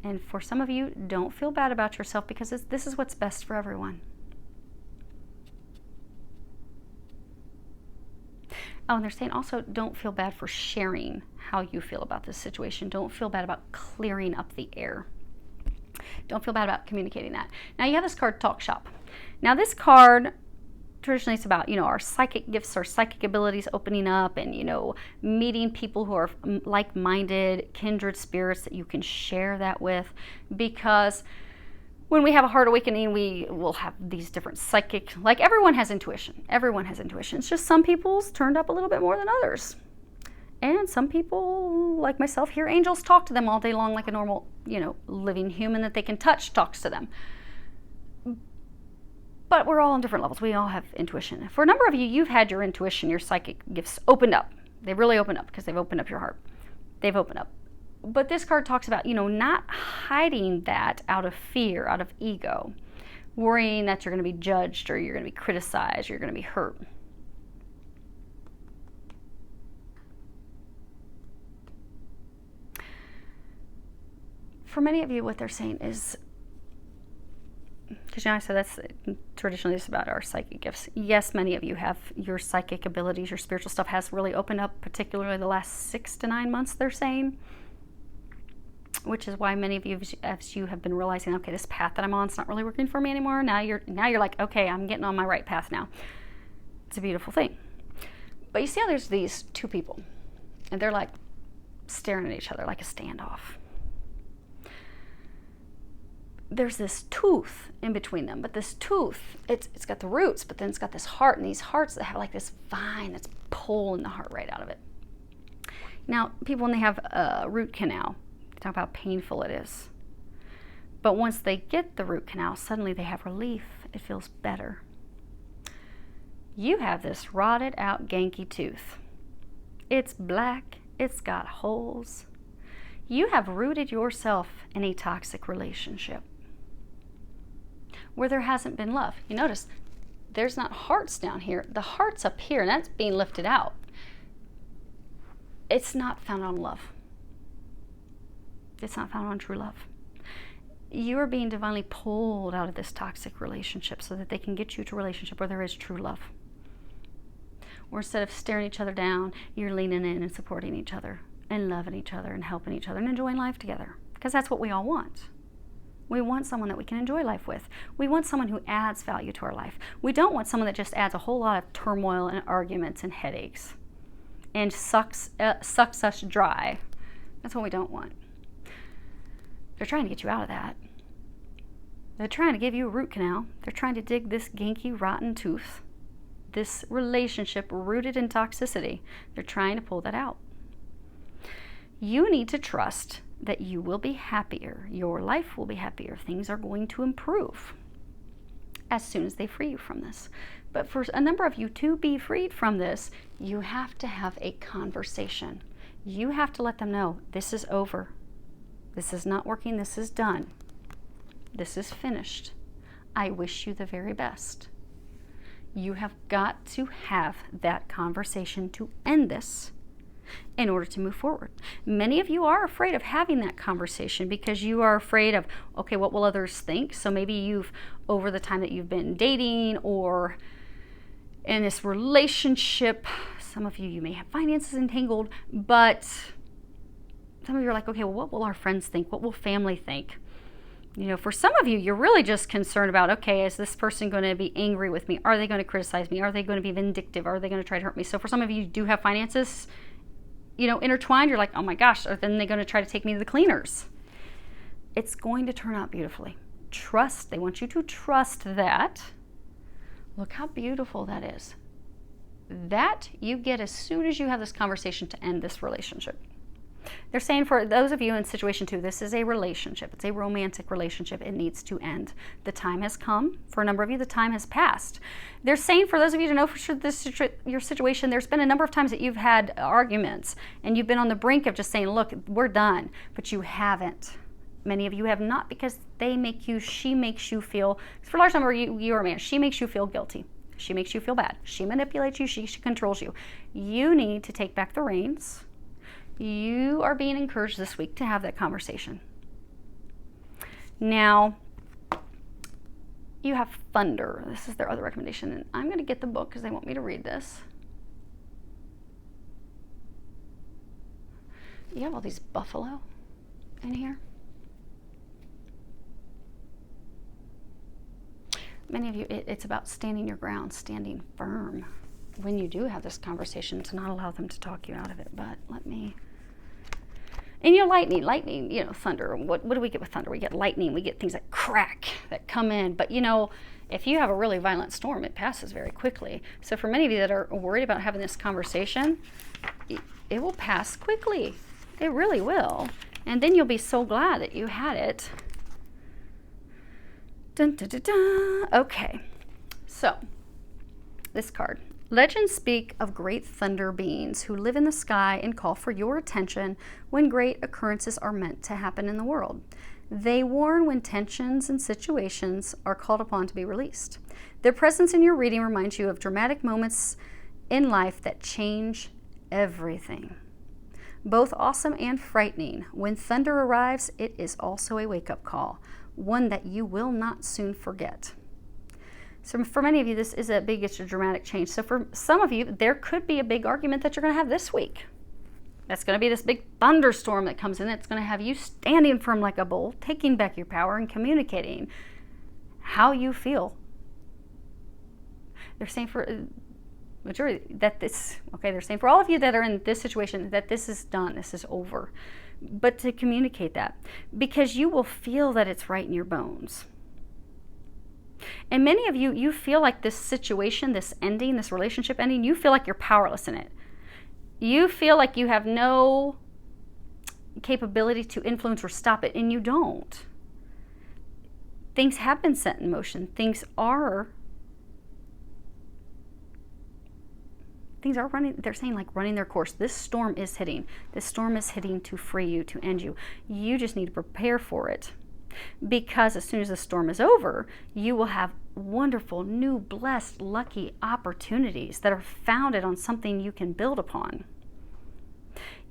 And for some of you, don't feel bad about yourself because this is what's best for everyone. Oh, and they're saying also don't feel bad for sharing how you feel about this situation. Don't feel bad about clearing up the air. Don't feel bad about communicating that. Now you have this card, Talk Shop. Now this card, traditionally it's about, our psychic gifts, our psychic abilities opening up and, meeting people who are like-minded, kindred spirits that you can share that with. Because when we have a heart awakening, we will have these different psychic, like everyone has intuition. Everyone has intuition. It's just some people's turned up a little bit more than others. And some people, like myself, hear angels talk to them all day long like a normal, living human that they can touch talks to them. But we're all on different levels. We all have intuition. For a number of you, you've had your intuition, your psychic gifts opened up. They've really opened up because they've opened up your heart. They've opened up. But this card talks about, not hiding that out of fear, out of ego, worrying that you're going to be judged or you're going to be criticized, or you're going to be hurt. For many of you, what they're saying is, because I said that's traditionally just about our psychic gifts. Yes, many of you have your psychic abilities, your spiritual stuff has really opened up, particularly the last 6 to 9 months, they're saying. Which is why many of you, as you have been realizing, okay, this path that I'm on, it's not really working for me anymore. Now you're like, okay, I'm getting on my right path now. It's a beautiful thing. But you see how there's these two people, and they're like staring at each other like a standoff. There's this tooth in between them, but this tooth, it's got the roots, but then it's got this heart, and these hearts that have like this vine that's pulling the heart right out of it. Now, people, when they have a root canal, talk about how painful it is. But once they get the root canal, suddenly they have relief. It feels better. You have this rotted out, ganky tooth. It's black. It's got holes. You have rooted yourself in a toxic relationship where there hasn't been love. You notice there's not hearts down here. The heart's up here, and that's being lifted out. It's not found on love. It's not found on true love. You are being divinely pulled out of this toxic relationship so that they can get you to a relationship where there is true love. Or instead of staring each other down, you're leaning in and supporting each other and loving each other and helping each other and enjoying life together. Because that's what we all want. We want someone that we can enjoy life with. We want someone who adds value to our life. We don't want someone that just adds a whole lot of turmoil and arguments and headaches and sucks us dry. That's what we don't want. They're trying to get you out of that. They're trying to give you a root canal. They're trying to dig this ganky, rotten tooth, this relationship rooted in toxicity. They're trying to pull that out. You need to trust that you will be happier. Your life will be happier. Things are going to improve as soon as they free you from this. But for a number of you to be freed from this, you have to have a conversation. You have to let them know this is over. This is not working. This is done. This is finished. I wish you the very best. You have got to have that conversation to end this in order to move forward. Many of you are afraid of having that conversation because you are afraid of, okay, what will others think? So maybe you've, over the time that you've been dating or in this relationship, some of you may have finances entangled, but some of you are like, okay, well, what will our friends think? What will family think? For some of you, you're really just concerned about, okay, is this person going to be angry with me? Are they going to criticize me? Are they going to be vindictive? Are they going to try to hurt me? So for some of you who do have finances, intertwined, you're like, oh my gosh, are then they going to try to take me to the cleaners? It's going to turn out beautifully. Trust. They want you to trust that. Look how beautiful that is. That you get as soon as you have this conversation to end this relationship. They're saying for those of you in situation 2, this is a relationship. It's a romantic relationship. It needs to end. The time has come. For a number of you, the time has passed. They're saying for those of you to know for sure your situation, there's been a number of times that you've had arguments and you've been on the brink of just saying, look, we're done, but you haven't. Many of you have not because she makes you feel, for a large number of you are a man, she makes you feel guilty. She makes you feel bad. She manipulates you. She controls you. You need to take back the reins. You are being encouraged this week to have that conversation. Now, you have thunder. This is their other recommendation. And I'm going to get the book because they want me to read this. You have all these buffalo in here. Many of you, it's about standing your ground, standing firm when you do have this conversation, to not allow them to talk you out of it. But and lightning, thunder. What do we get with thunder? We get lightning. We get things that crack, that come in. But if you have a really violent storm, it passes very quickly. So for many of you that are worried about having this conversation, it will pass quickly. It really will. And then you'll be so glad that you had it. Dun, dun, dun, dun. Okay. So this card, Legends speak of great thunder beings who live in the sky and call for your attention when great occurrences are meant to happen in the world. They warn when tensions and situations are called upon to be released. Their presence in your reading reminds you of dramatic moments in life that change everything. Both awesome and frightening. When thunder arrives, it is also a wake-up call, one that you will not soon forget. So for many of you, this is a big, it's a dramatic change. So for some of you, there could be a big argument that you're going to have this week. That's going to be this big thunderstorm that comes in. That's going to have you standing firm like a bull, taking back your power and communicating how you feel. They're saying for majority that they're saying for all of you that are in this situation that this is done, this is over. But to communicate that, because you will feel that it's right in your bones. And many of you, you feel like this situation, this ending, this relationship ending, you feel like you're powerless in it. You feel like you have no capability to influence or stop it, and you don't. Things have been set in motion. Things are running, they're saying like running their course. This storm is hitting. This storm is hitting to free you, to end you. You just need to prepare for it. Because as soon as the storm is over, you will have wonderful, new, blessed, lucky opportunities that are founded on something you can build upon.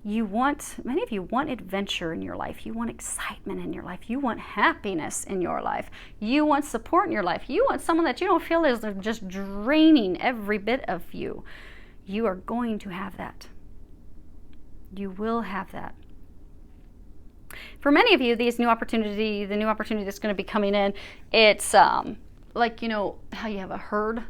Many of you want adventure in your life. You want excitement in your life. You want happiness in your life. You want support in your life. You want someone that you don't feel is just draining every bit of you. You are going to have that. You will have that. For many of you, the new opportunity that's going to be coming in, it's like, you know, how you have a herd.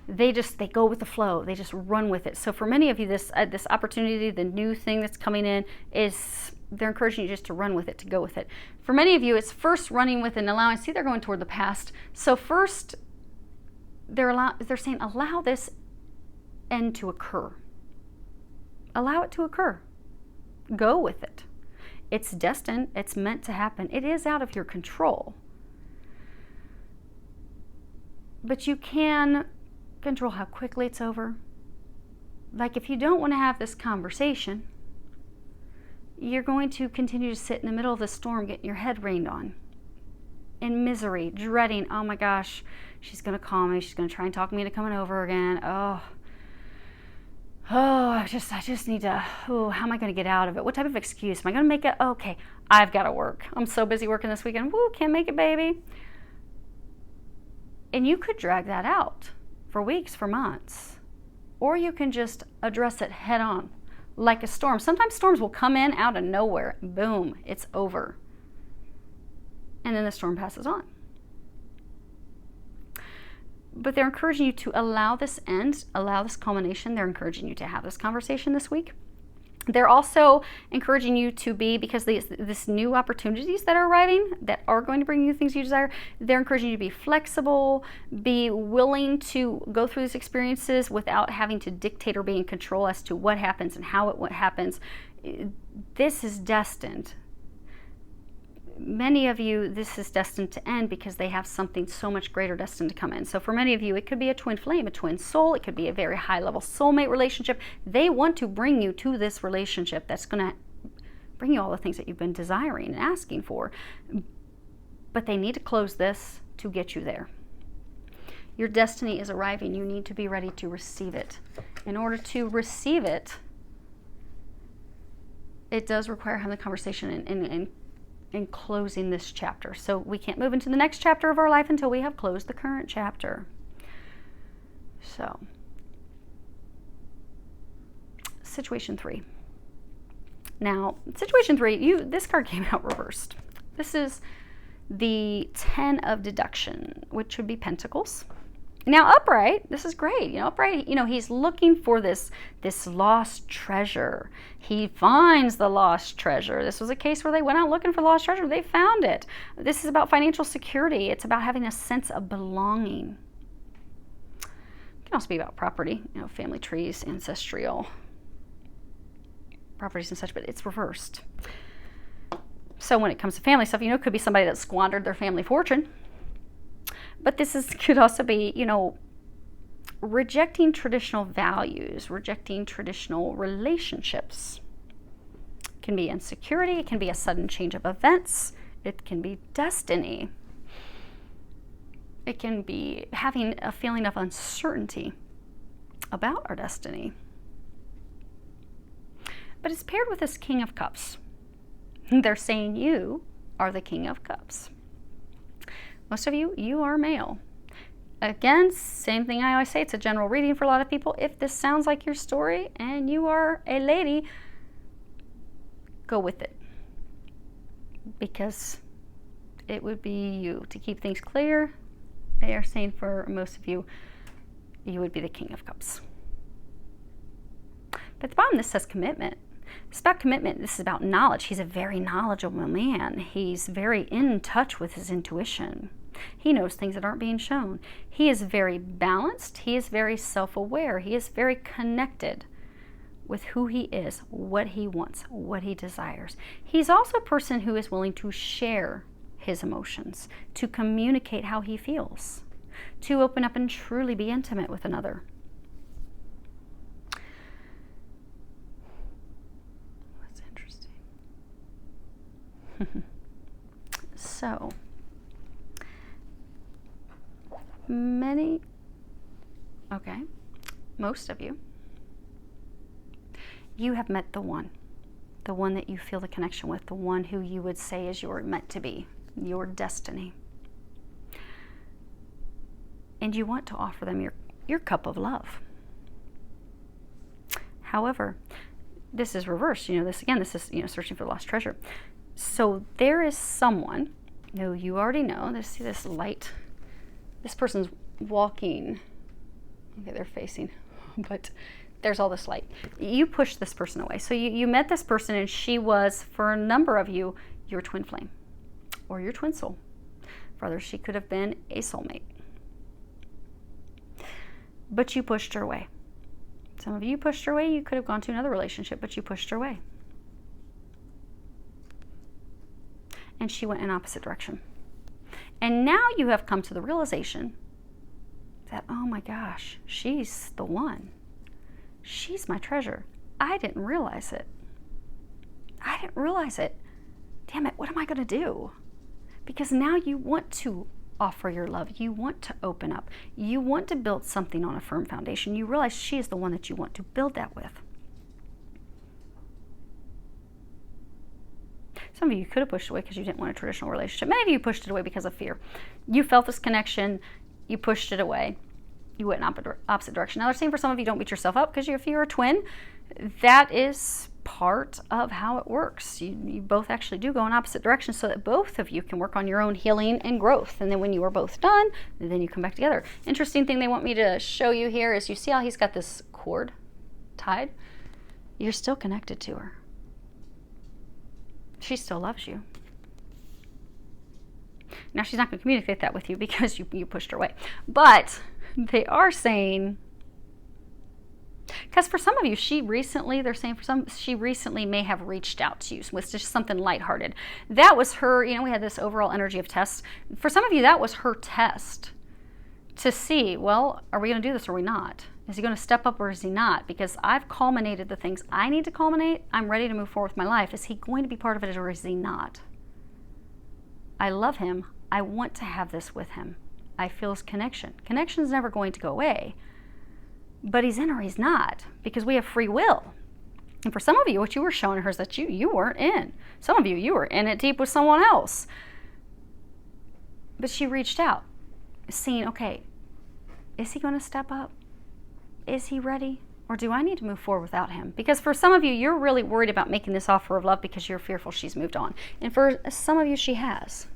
They go with the flow. They just run with it. So for many of you, this opportunity, the new thing that's coming in, they're encouraging you just to run with it, to go with it. For many of you, it's first running with and allowing. See, they're going toward the past. So first, they're saying, allow this end to occur. Allow it to occur. Go with it. It's destined. It's meant to happen. It is out of your control. But you can control how quickly it's over. Like if you don't want to have this conversation, you're going to continue to sit in the middle of the storm, getting your head rained on, in misery, dreading, oh my gosh, she's going to call me. She's going to try and talk me into coming over again. I just need to, how am I going to get out of it? What type of excuse? Am I going to make it? Okay, I've got to work. I'm so busy working this weekend. Can't make it, baby. And you could drag that out for weeks, for months. Or you can just address it head on, like a storm. Sometimes storms will come in out of nowhere. Boom, it's over. And then the storm passes on. But they're encouraging you to allow this end, allow this culmination. They're encouraging you to have this conversation this week. They're also encouraging you to be, because this new opportunities that are arriving, that are going to bring you things you desire, they're encouraging you to be flexible, be willing to go through these experiences without having to dictate or be in control as to what happens and how it happens. This is destined. Many of you, this is destined to end because they have something so much greater destined to come in. So for many of you, it could be a twin flame, a twin soul. It could be a very high-level soulmate relationship. They want to bring you to this relationship that's going to bring you all the things that you've been desiring and asking for. But they need to close this to get you there. Your destiny is arriving. You need to be ready to receive it. In order to receive it, it does require having the conversation and closing this chapter. So we can't move into the next chapter of our life until we have closed the current chapter. So, situation 3. Now, situation 3, this card came out reversed. This is the 10 of deduction, which would be Pentacles. Now, upright, this is great. Upright, he's looking for this lost treasure. He finds the lost treasure. This was a case where they went out looking for the lost treasure. They found it. This is about financial security. It's about having a sense of belonging. It can also be about property, family trees, ancestral properties and such, but it's reversed. So when it comes to family stuff, it could be somebody that squandered their family fortune. But this could also be, rejecting traditional values, rejecting traditional relationships. It can be insecurity, it can be a sudden change of events, it can be destiny. It can be having a feeling of uncertainty about our destiny. But it's paired with this King of Cups. They're saying you are the King of Cups. Most of you, you are male. Again, same thing I always say, it's a general reading for a lot of people. If this sounds like your story and you are a lady, go with it. Because it would be you. To keep things clear, they are saying for most of you, you would be the King of Cups. But at the bottom, this says commitment. It's about commitment. This is about knowledge. He's a very knowledgeable man. He's very in touch with his intuition. He knows things that aren't being shown. He is very balanced. He is very self-aware. He is very connected with who he is, what he wants, what he desires. He's also a person who is willing to share his emotions, to communicate how he feels, to open up and truly be intimate with another. That's interesting. So, most of you, you have met the one that you feel the connection with, the one who you would say is your meant to be, your destiny. And you want to offer them your cup of love. However, this is reversed. This is, searching for the lost treasure. So there is someone who you already know. See this light. This person's walking. Okay, they're facing, but there's all this light. You pushed this person away. So you met this person, and she was, for a number of you, your twin flame or your twin soul. For others, she could have been a soulmate. But you pushed her away. Some of you pushed her away. You could have gone to another relationship, but you pushed her away. And she went in opposite direction. And now you have come to the realization that, oh my gosh, she's the one. She's my treasure. I didn't realize it. Damn it, what am I going to do? Because now you want to offer your love. You want to open up. You want to build something on a firm foundation. You realize she is the one that you want to build that with. Some of you could have pushed away because you didn't want a traditional relationship. Many of you pushed it away because of fear. You felt this connection. You pushed it away. You went in opposite direction. Now they're saying for some of you, don't beat yourself up because if you're a twin, that is part of how it works. You both actually do go in opposite directions so that both of you can work on your own healing and growth. And then when you are both done, then you come back together. Interesting thing they want me to show you here is you see how he's got this cord tied? You're still connected to her. She still loves you. Now she's not going to communicate that with you because you pushed her away. But they are saying, because for some of you, she recently may have reached out to you with just something lighthearted. That was her, we had this overall energy of tests. For some of you, that was her test to see, well, are we going to do this or are we not? Is he going to step up or is he not? Because I've culminated the things I need to culminate. I'm ready to move forward with my life. Is he going to be part of it or is he not? I love him. I want to have this with him. I feel his connection. Connection is never going to go away. But he's in or he's not, because we have free will. And for some of you, what you were showing her is that you weren't in. Some of you were in it deep with someone else. But she reached out, seeing, okay, is he going to step up? Is he ready? Or do I need to move forward without him? Because for some of you, you're really worried about making this offer of love because you're fearful she's moved on. And for some of you, she has.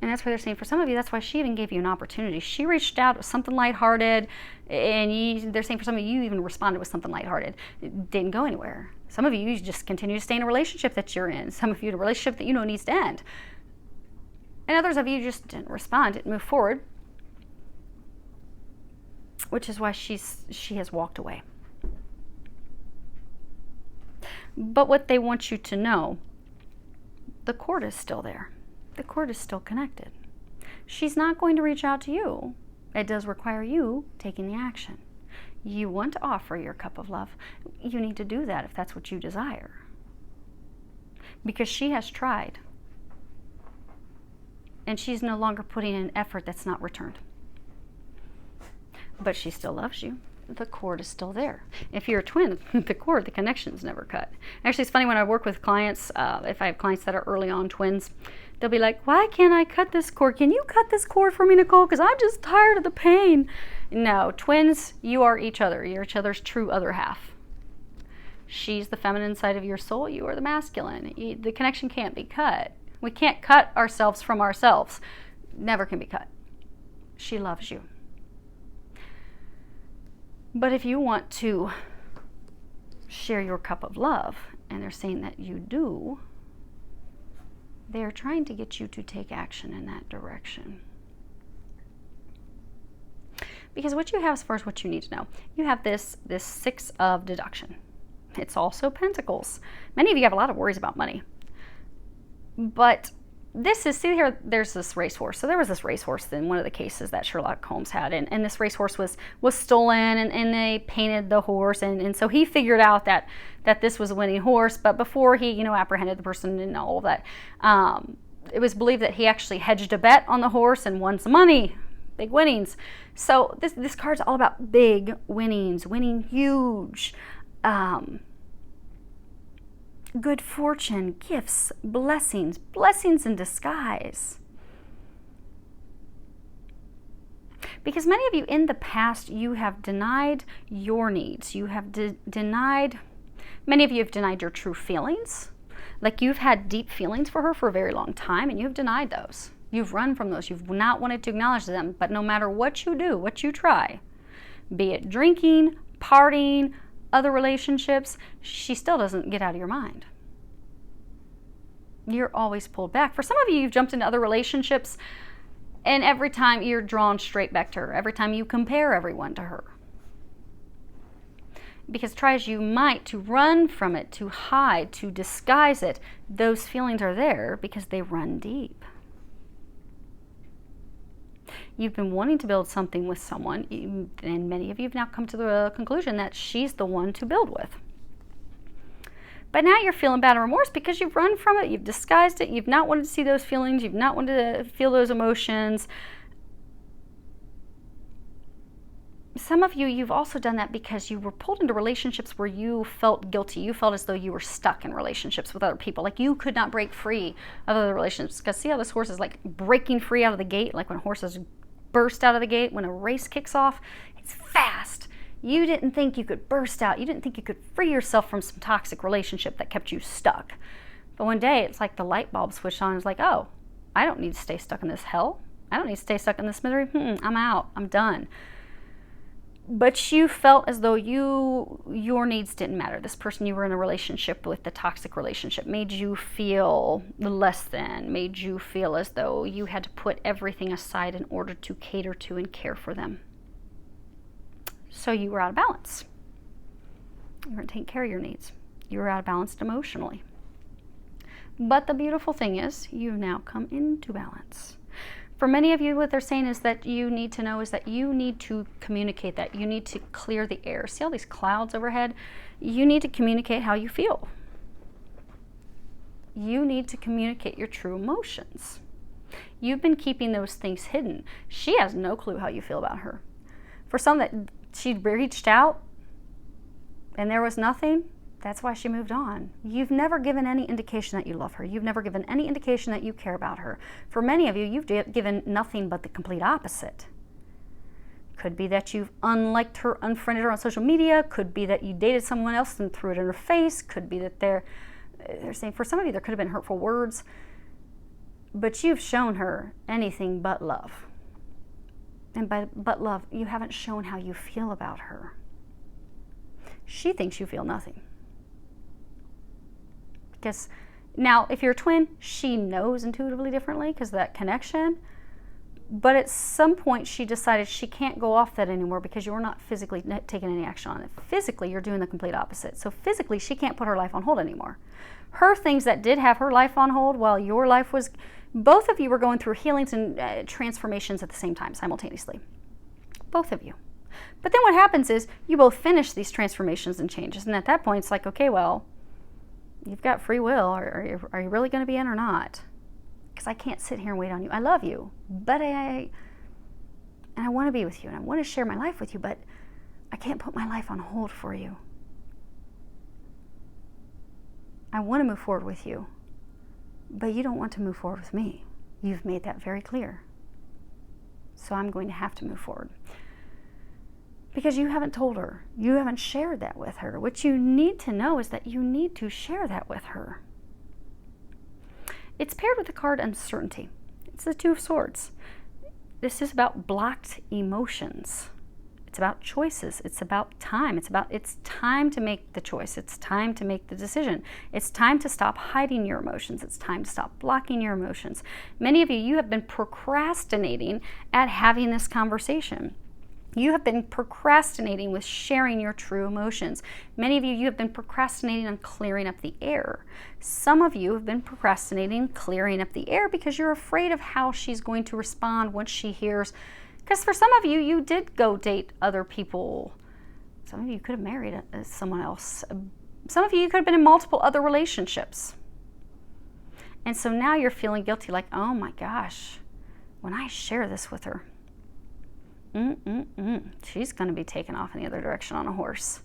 And that's why they're saying for some of you, that's why she even gave you an opportunity. She reached out with something lighthearted, and they're saying for some of you, even responded with something lighthearted. It didn't go anywhere. Some of you just continue to stay in a relationship that you're in. Some of you in a relationship that needs to end. And others of you just didn't respond, didn't move forward, which is why she has walked away. But what they want you to know, the cord is still there. The cord is still connected. She's not going to reach out to you It does require you taking the action. You want to offer your cup of love. You need to do that if that's what you desire. Because she has tried. And she's no longer putting in effort that's not returned. But she still loves you. The cord is still there. If you're a twin, the connection's never cut. Actually, it's funny when I work with clients, if I have clients that are early on twins, they'll be like, why can't I cut this cord? Can you cut this cord for me, Nicole? Because I'm just tired of the pain. No, twins, you are each other. You're each other's true other half. She's the feminine side of your soul. You are the masculine. The connection can't be cut. We can't cut ourselves from ourselves. Never can be cut. She loves you. But if you want to share your cup of love, and they're saying that you do, they're trying to get you to take action in that direction. Because what you have as far as what you need to know, you have this Six of Deduction. It's also Pentacles. Many of you have a lot of worries about money. But this is, see here, there's this racehorse. So there was this racehorse in one of the cases that Sherlock Holmes had. And this racehorse was stolen, and they painted the horse. And so he figured out that this was a winning horse. But before he, apprehended the person and all of that, it was believed that he actually hedged a bet on the horse and won some money, big winnings. So this card's all about big winnings, winning huge, good fortune, gifts, blessings in disguise. Because many of you in the past, you have denied your needs. You have denied, many of you have denied your true feelings. Like you've had deep feelings for her for a very long time, and you've denied those. You've run from those. You've not wanted to acknowledge them. But no matter what you do, what you try, be it drinking, partying, other relationships, she still doesn't get out of your mind. You're always pulled back. For some of you, you've jumped into other relationships, and every time you're drawn straight back to her. Every time you compare everyone to her. Because try as you might to run from it, to hide, to disguise it, those feelings are there because they run deep. You've been wanting to build something with someone, and many of you have now come to the conclusion that she's the one to build with. But now you're feeling bad and remorse because you've run from it, you've disguised it, you've not wanted to see those feelings, you've not wanted to feel those emotions. Some of you, you've also done that because you were pulled into relationships where you felt guilty. You felt as though you were stuck in relationships with other people. Like you could not break free of other relationships. Because see how this horse is like breaking free out of the gate? Like when horses burst out of the gate, when a race kicks off, it's fast. You didn't think you could burst out. You didn't think you could free yourself from some toxic relationship that kept you stuck. But one day, it's like the light bulb switched on. It's like, oh, I don't need to stay stuck in this hell. I don't need to stay stuck in this misery. I'm out. I'm done. But you felt as though your needs didn't matter. This person you were in a relationship with, the toxic relationship, made you feel less than, made you feel as though you had to put everything aside in order to cater to and care for them. So you were out of balance. You weren't taking care of your needs. You were out of balance emotionally. But the beautiful thing is, you've now come into balance. For many of you, what they're saying is that you need to know is that you need to communicate that. You need to clear the air. See all these clouds overhead? You need to communicate how you feel. You need to communicate your true emotions. You've been keeping those things hidden. She has no clue how you feel about her. For some that she reached out and there was nothing, that's why she moved on. You've never given any indication that you love her. You've never given any indication that you care about her. For many of you, you've given nothing but the complete opposite. Could be that you've unliked her, unfriended her on social media. Could be that you dated someone else and threw it in her face. Could be that they're saying, for some of you, there could have been hurtful words. But you've shown her anything but love. And by but love, you haven't shown how you feel about her. She thinks you feel nothing. Because now, if you're a twin, she knows intuitively differently because of that connection. But at some point, she decided she can't go off that anymore because you're not physically taking any action on it. Physically, you're doing the complete opposite. So physically, she can't put her life on hold anymore. Her things that did have her life on hold while your life was, both of you were going through healings and transformations at the same time, simultaneously. both of you. But then what happens is you both finish these transformations and changes. And at that point, it's like, okay, well, you've got free will. Are you really going to be in or not? Because I can't sit here and wait on you. I love you, but I want to be with you, and I want to share my life with you, but I can't put my life on hold for you. I want to move forward with you, but you don't want to move forward with me. You've made that very clear. So I'm going to have to move forward. Because you haven't told her. You haven't shared that with her. What you need to know is that you need to share that with her. It's paired with the card uncertainty. It's the Two of Swords. This is about blocked emotions. It's about choices. It's about time. It's time to make the choice. It's time to make the decision. It's time to stop hiding your emotions. It's time to stop blocking your emotions. Many of you have been procrastinating at having this conversation. You have been procrastinating with sharing your true emotions. Many of you have been procrastinating on clearing up the air. Some of you have been procrastinating clearing up the air because you're afraid of how she's going to respond once she hears. Because for some of you, you did go date other people. Some of you could have married someone else. Some of you could have been in multiple other relationships. And so now you're feeling guilty, like, oh my gosh, when I share this with her, she's going to be taken off in the other direction on a horse.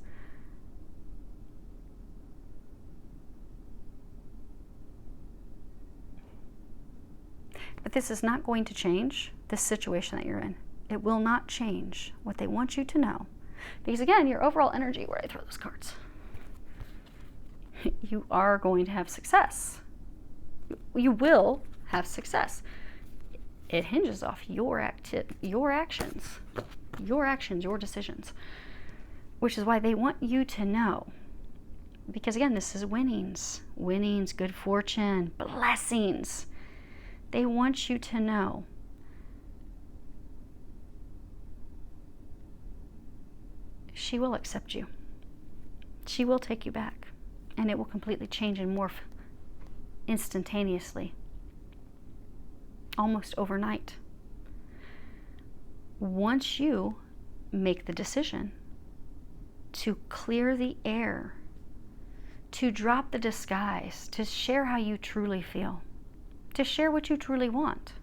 But this is not going to change this situation that you're in. It will not change what they want you to know. Because again, your overall energy, where I throw those cards, you are going to have success. You will have success. It hinges off your actions, your decisions, which is why they want you to know. Because again, this is winnings, good fortune, blessings. They want you to know. She will accept you. She will take you back, and it will completely change and morph instantaneously. Almost overnight. Once you make the decision to clear the air, to drop the disguise, to share how you truly feel, to share what you truly want.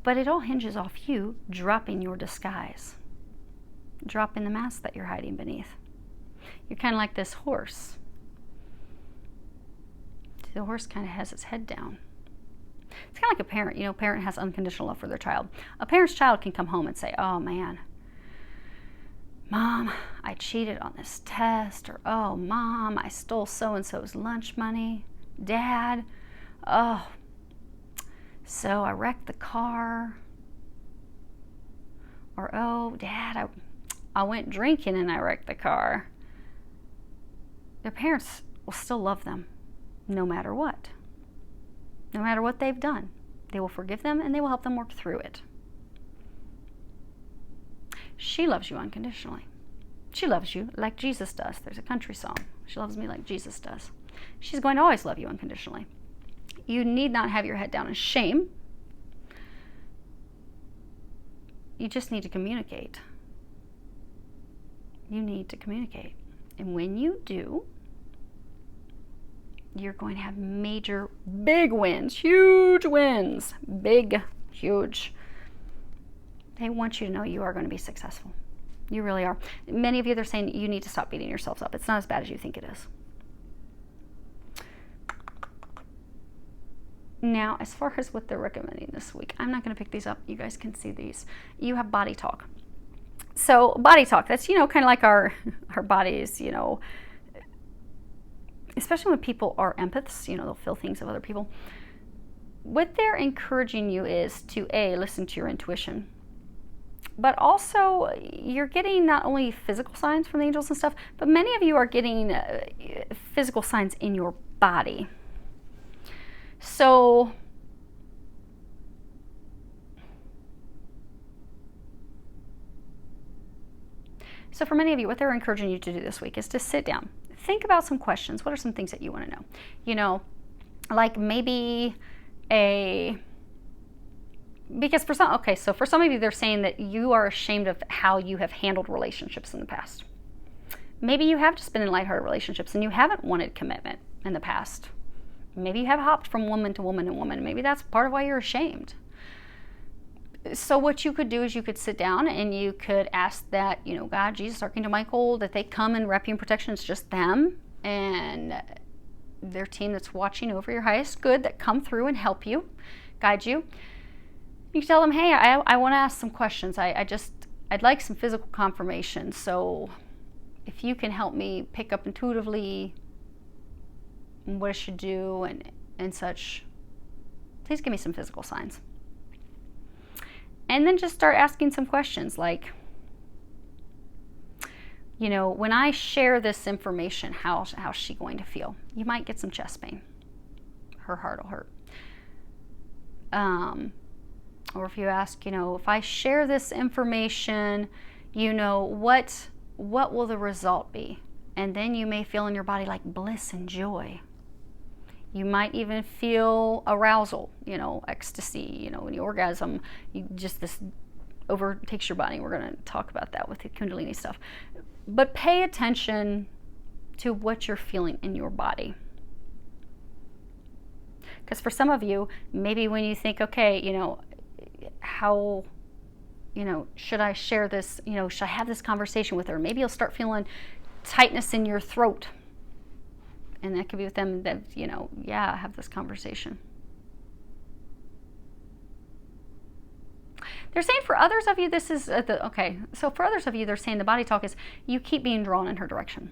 But it all hinges off you dropping your disguise, dropping the mask that you're hiding beneath. You're kind of like this horse. The horse kind of has its head down. It's kind of like a parent. A parent has unconditional love for their child. A parent's child can come home and say, oh man, Mom, I cheated on this test. Or, oh, Mom, I stole so-and-so's lunch money. Dad, oh, so I wrecked the car. Or, oh, Dad, I went drinking and I wrecked the car. Their parents will still love them no matter what. No matter what they've done, they will forgive them and they will help them work through it. She loves you unconditionally. She loves you like Jesus does. There's a country song. She loves me like Jesus does. She's going to always love you unconditionally. You need not have your head down in shame. You just need to communicate. You need to communicate. And when you do, you're going to have major, big wins, huge wins, big, huge. They want you to know you are going to be successful. You really are. Many of you, they're saying you need to stop beating yourselves up. It's not as bad as you think it is. Now, as far as what they're recommending this week, I'm not going to pick these up. You guys can see these. You have body talk. So body talk, that's, kind of like our bodies, especially when people are empaths, they'll feel things of other people. What they're encouraging you is to, A, listen to your intuition. But also, you're getting not only physical signs from the angels and stuff, but many of you are getting physical signs in your body. So, for many of you, what they're encouraging you to do this week is to sit down. Think about some questions. What are some things that you want to know? Like maybe Because for some of you, they're saying that you are ashamed of how you have handled relationships in the past. Maybe you have just been in lighthearted relationships and you haven't wanted commitment in the past. Maybe you have hopped from woman to woman to woman. Maybe that's part of why you're ashamed. So what you could do is you could sit down and you could ask that, God, Jesus, Archangel Michael, that they come and wrap you in protection. It's just them and their team that's watching over your highest good that come through and help you, guide you. You can tell them, hey, I want to ask some questions. I'd like some physical confirmation. So if you can help me pick up intuitively what I should do and such, please give me some physical signs. And then just start asking some questions like, when I share this information, how's she going to feel? You might get some chest pain. Her heart will hurt. Or if you ask, if I share this information, what will the result be? And then you may feel in your body like bliss and joy. You might even feel arousal, ecstasy, when you orgasm, this overtakes your body. We're going to talk about that with the Kundalini stuff. But pay attention to what you're feeling in your body. Because for some of you, maybe when you think, okay, how, should I share this, should I have this conversation with her? Maybe you'll start feeling tightness in your throat. And that could be with them that, have this conversation. They're saying for others of you, this is, so for others of you, they're saying the body talk is you keep being drawn in her direction.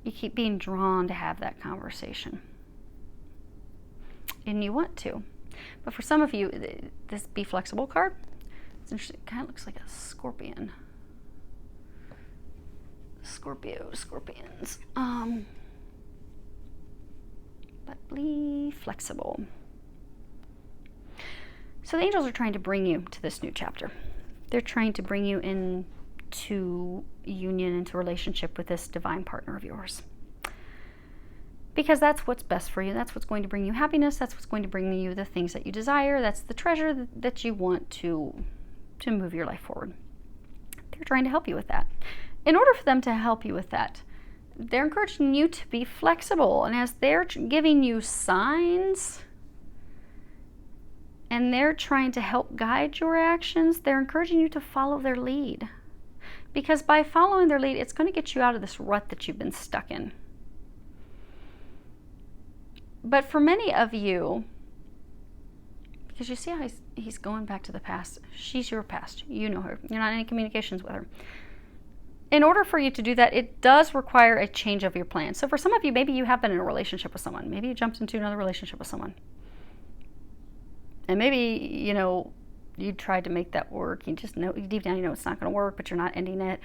You keep being drawn to have that conversation. And you want to. But for some of you, this Be Flexible card, it's interesting. It kind of looks like a scorpion. Scorpions. But be flexible. So the angels are trying to bring you to this new chapter. They're trying to bring you into union, into relationship with this divine partner of yours. Because that's what's best for you. That's what's going to bring you happiness. That's what's going to bring you the things that you desire. That's the treasure that you want to move your life forward. They're trying to help you with that. In order for them to help you with that, they're encouraging you to be flexible. And as they're giving you signs and they're trying to help guide your actions, they're encouraging you to follow their lead. Because by following their lead, it's going to get you out of this rut that you've been stuck in. But for many of you, because you see how he's going back to the past. She's your past. You know her. You're not in any communications with her. In order for you to do that, it does require a change of your plan. So for some of you, maybe you have been in a relationship with someone. Maybe you jumped into another relationship with someone. And maybe, you tried to make that work. You just know, deep down, it's not going to work, but you're not ending it.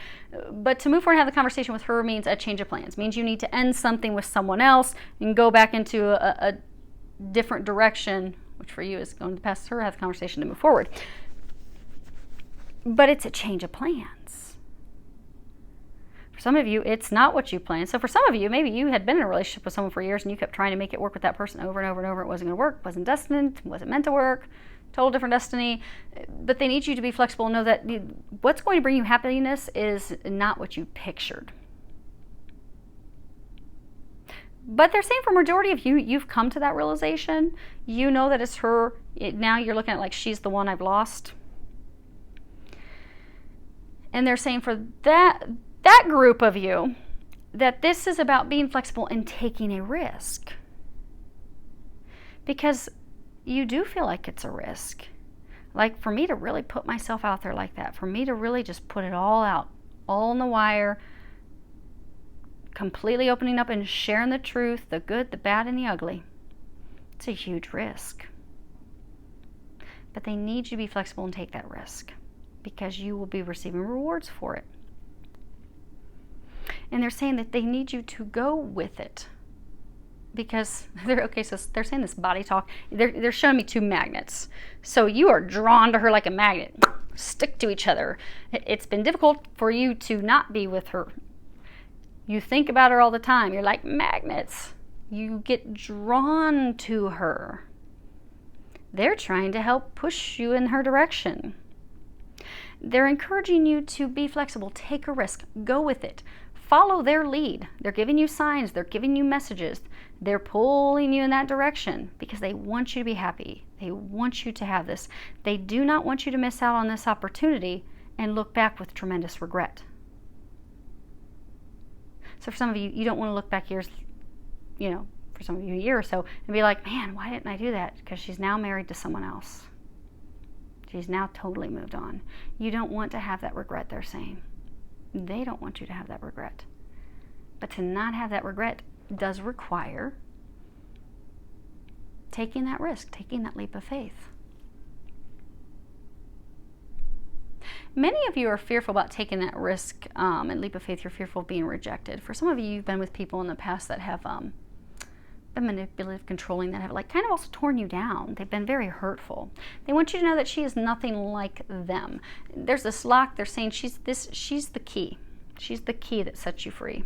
But to move forward and have the conversation with her means a change of plans. Means you need to end something with someone else and go back into a different direction, which for you is going to pass her, have the conversation to move forward. But it's a change of plans. For some of you, it's not what you planned. So for some of you, maybe you had been in a relationship with someone for years and you kept trying to make it work with that person over and over and over. It wasn't going to work, wasn't destined, wasn't meant to work, total different destiny. But they need you to be flexible and know that what's going to bring you happiness is not what you pictured. But they're saying for majority of you, you've come to that realization. You know that it's her. Now you're looking at like she's the one I've lost. And they're saying for that group of you, that this is about being flexible and taking a risk. Because you do feel like it's a risk. Like for me to really put myself out there like that, for me to really just put it all out, all on the wire, completely opening up and sharing the truth, the good, the bad, and the ugly. It's a huge risk. But they need you to be flexible and take that risk because you will be receiving rewards for it. And they're saying that they need you to go with it because so they're saying this body talk. They're showing me two magnets. So you are drawn to her like a magnet, stick to each other. It's been difficult for you to not be with her. You think about her all the time. You're like magnets. You get drawn to her. They're trying to help push you in her direction. They're encouraging you to be flexible, take a risk, go with it, follow their lead. They're giving you signs, they're giving you messages, they're pulling you in that direction because they want you to be happy. They want you to have this. They do not want you to miss out on this opportunity and look back with tremendous regret. So for some of you, you don't want to look back years, for some of you a year or so, and be like, man, why didn't I do that? Because she's now married to someone else. She's now totally moved on. You don't want to have that regret, they're saying. They don't want you to have that regret. But to not have that regret does require taking that risk, taking that leap of faith. Many of you are fearful about taking that risk and leap of faith. You're fearful of being rejected. For some of you, you've been with people in the past that have been manipulative, controlling, that have kind of also torn you down. They've been very hurtful. They want you to know that she is nothing like them. There's this lock. They're saying she's the key. She's the key that sets you free.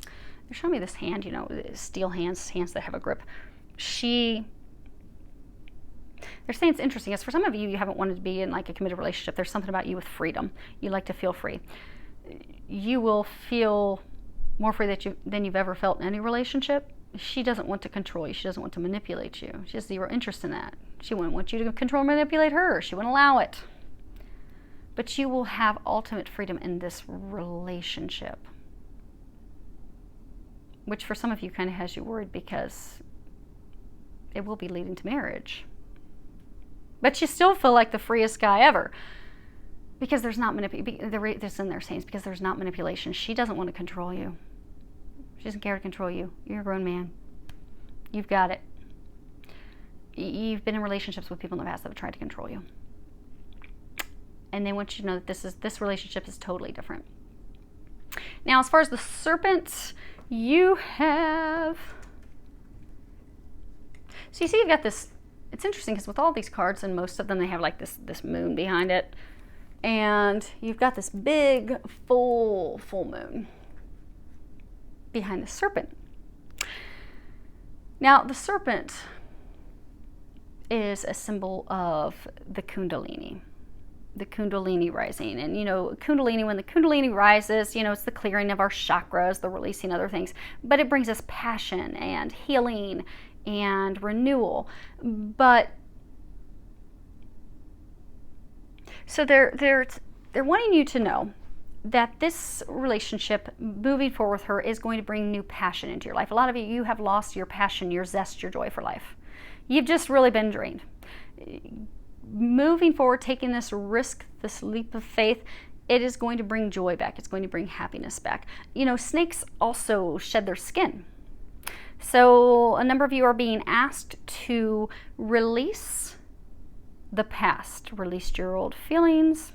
They're showing me this hand, steel hands that have a grip. They're saying it's interesting. As for some of you, you haven't wanted to be in a committed relationship. There's something about you with freedom. You like to feel free. You will feel more free than you've ever felt in any relationship. She doesn't want to control you. She doesn't want to manipulate you. She has zero interest in that. She wouldn't want you to control and manipulate her. She wouldn't allow it. But you will have ultimate freedom in this relationship, which for some of you kind of has you worried because it will be leading to marriage. But you still feel like the freest guy ever because there's not manipulation. This in their sayings because there's not manipulation. She doesn't want to control you. She doesn't care to control you. You're a grown man. You've got it. You've been in relationships with people in the past that have tried to control you. And they want you to know that this relationship is totally different. Now, as far as the serpent, you have... So you see you've got this... It's interesting because with all these cards, and most of them, they have this moon behind it. And you've got this big, full moon behind the serpent. Now, the serpent is a symbol of the Kundalini rising. And, Kundalini, when the Kundalini rises, it's the clearing of our chakras, the releasing other things. But it brings us passion and healing and renewal. But so they're wanting you to know that this relationship moving forward with her is going to bring new passion into your life. A lot of you have lost your passion, your zest, your joy for life. You've just really been drained. Moving forward, taking this risk, this leap of faith, it is going to bring joy back. It's going to bring happiness back. Snakes also shed their skin. So a number of you are being asked to release the past, release your old feelings.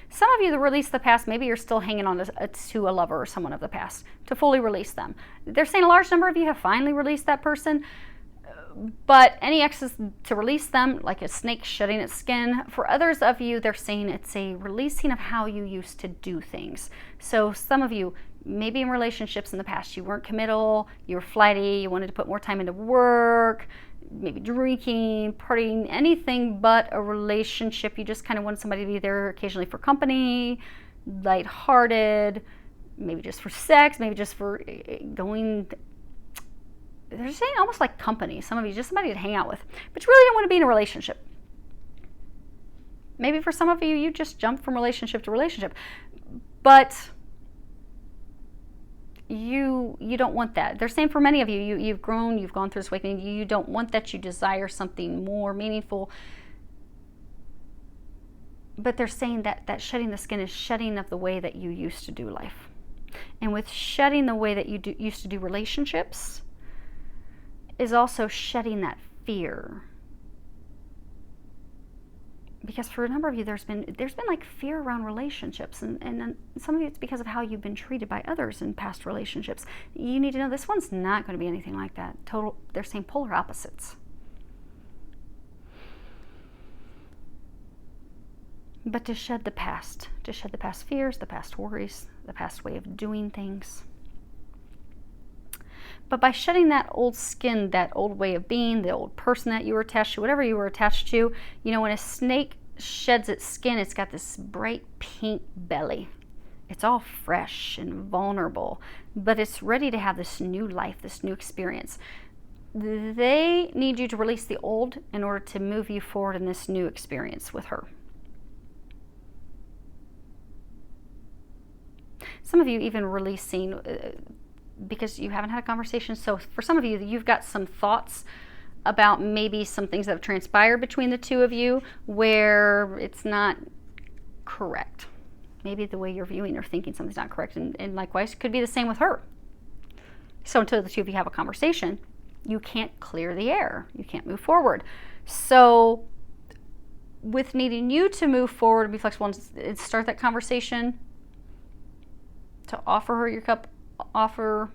Some of you that release the past, maybe you're still hanging on to a lover or someone of the past, to fully release them. They're saying a large number of you have finally released that person, but any exes, to release them, like a snake shedding its skin. For others of you, they're saying it's a releasing of how you used to do things. So some of you, maybe in relationships in the past, you weren't committal, you were flighty, you wanted to put more time into work, maybe drinking, partying, anything but a relationship. You just kind of wanted somebody to be there occasionally for company, lighthearted, maybe just for sex, maybe just for going. They're saying almost like company. Some of you, just somebody to hang out with. But you really don't want to be in a relationship. Maybe for some of you, you just jump from relationship to relationship. But you don't want that. They're saying for many of you, you've grown, you've gone through this awakening, you don't want that, you desire something more meaningful. But they're saying that shedding the skin is shedding of the way that you used to do life. And with shedding the way that you used to do relationships, is also shedding that fear. Because for a number of you, there's been like fear around relationships, and some of you it's because of how you've been treated by others in past relationships. You need to know this one's not going to be anything like that. They're saying polar opposites. But to shed the past fears, the past worries, the past way of doing things, But by shedding that old skin, that old way of being, the old person that you were attached to, whatever you were attached to, you know, when a snake sheds its skin, it's got this bright pink belly. It's all fresh and vulnerable, but it's ready to have this new life, this new experience. They need you to release the old in order to move you forward in this new experience with her. Some of you even releasing because you haven't had a conversation. So for some of you, you've got some thoughts about maybe some things that have transpired between the two of you where it's not correct. Maybe the way you're viewing or thinking something's not correct. And likewise, it could be the same with her. So until the two of you have a conversation, you can't clear the air. You can't move forward. So with needing you to move forward and be flexible and start that conversation, to offer her your cup, offer,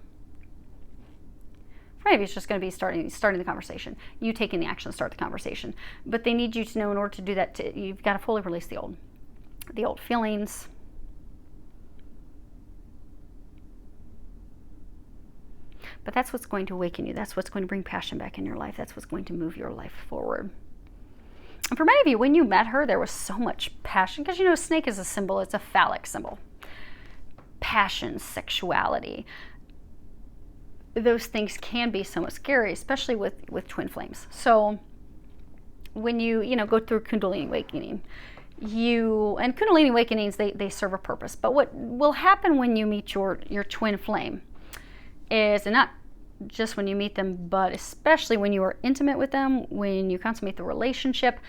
maybe it's just going to be starting the conversation. You taking the action to start the conversation. But they need you to know in order to do that, you've got to fully release the old feelings. But that's what's going to awaken you. That's what's going to bring passion back in your life. That's what's going to move your life forward. And for many of you, when you met her, there was so much passion. Because, you know, a snake is a symbol. It's a phallic symbol. Passion, sexuality. Those things can be somewhat scary, especially with twin flames. So when you go through Kundalini awakening, and Kundalini awakenings, they serve a purpose. But what will happen when you meet your twin flame is, and not just when you meet them, but especially when you are intimate with them, when you consummate the relationship,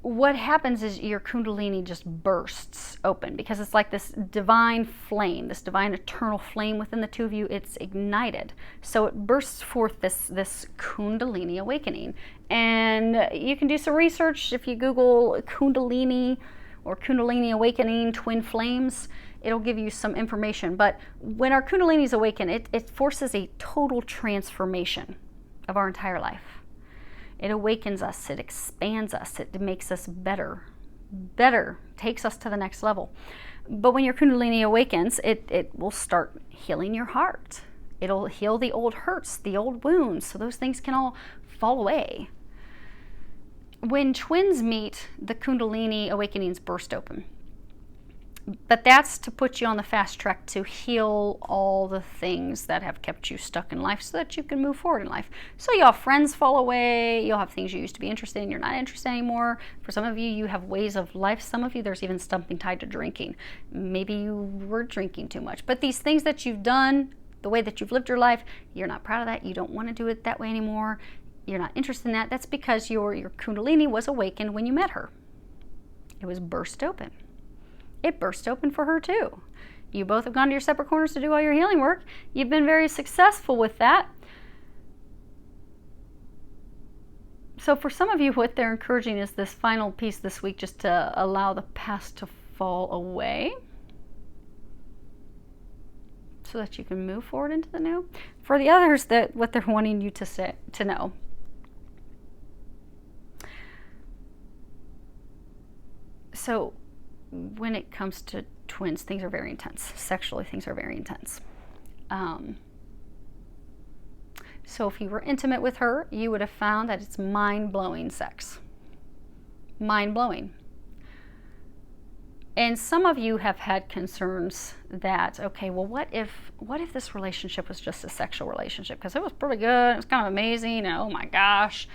what happens is your Kundalini just bursts open, because it's like this divine flame, this divine eternal flame within the two of you. It's ignited. So it bursts forth this Kundalini awakening. And you can do some research if you Google Kundalini or Kundalini awakening twin flames. It'll give you some information. But when our Kundalinis awaken, it forces a total transformation of our entire life. It awakens us, it expands us, it makes us better, takes us to the next level. But when your Kundalini awakens, it will start healing your heart. It'll heal the old hurts, the old wounds, so those things can all fall away. When twins meet, the Kundalini awakenings burst open. But that's to put you on the fast track to heal all the things that have kept you stuck in life so that you can move forward in life. So you'll have friends fall away, you'll have things you used to be interested in, you're not interested anymore. For some of you, you have ways of life. Some of you, there's even something tied to drinking. Maybe you were drinking too much. But these things that you've done, the way that you've lived your life, you're not proud of that. You don't want to do it that way anymore. You're not interested in that. That's because your Kundalini was awakened when you met her. It was burst open. It burst open for her too. You both have gone to your separate corners to do all your healing work. You've been very successful with that. So for some of you, what they're encouraging is this final piece this week, just to allow the past to fall away so that you can move forward into the new. For the others, that what they're wanting you to know. So when it comes to twins, things are very intense. Sexually, things are very intense. So if you were intimate with her, you would have found that it's mind-blowing sex. Mind-blowing. And some of you have had concerns that, okay, well, what if this relationship was just a sexual relationship? Because it was pretty good, it was kind of amazing, and oh my gosh,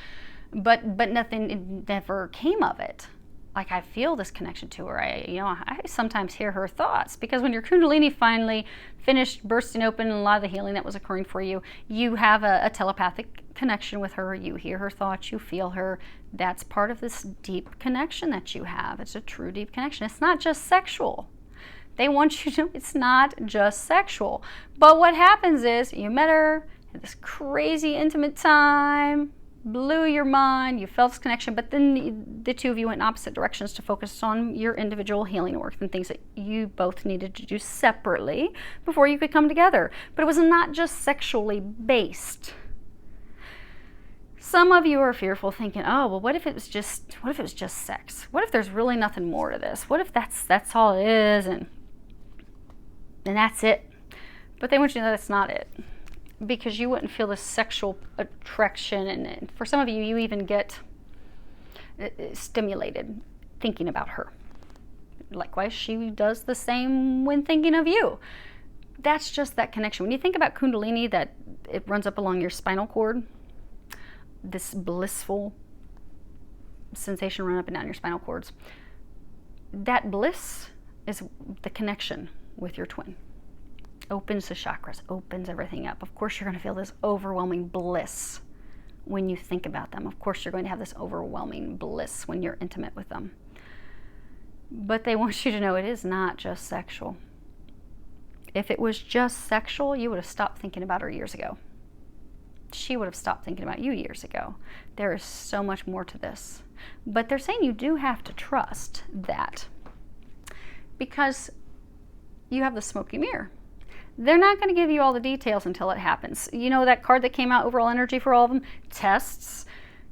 but nothing never came of it. Like, I feel this connection to her. I sometimes hear her thoughts, because when your Kundalini finally finished bursting open and a lot of the healing that was occurring for you, you have a telepathic connection with her. You hear her thoughts, you feel her. That's part of this deep connection that you have. It's a true deep connection. It's not just sexual. They want you to know it's not just sexual. But what happens is you met her, had this crazy intimate time, blew your mind, you felt this connection, but then the two of you went in opposite directions to focus on your individual healing work and things that you both needed to do separately before you could come together. But it was not just sexually based. Some of you are fearful, thinking, oh, well, what if it was just sex? What if there's really nothing more to this? What if that's all it is, and that's it? But they want you to know that's not it. because you wouldn't feel this sexual attraction. And for some of you, you even get stimulated thinking about her. Likewise, she does the same when thinking of you. That's just that connection. When you think about Kundalini, that it runs up along your spinal cord, this blissful sensation run up and down your spinal cords. That bliss is the connection with your twin. Opens the chakras, opens everything up. Of course, you're going to feel this overwhelming bliss when you think about them. Of course, you're going to have this overwhelming bliss when you're intimate with them. But they want you to know it is not just sexual. If it was just sexual, you would have stopped thinking about her years ago. She would have stopped thinking about you years ago. There is so much more to this. But they're saying you do have to trust that, because you have the smoky mirror. They're not going to give you all the details until it happens. You know that card that came out, overall energy for all of them? Tests.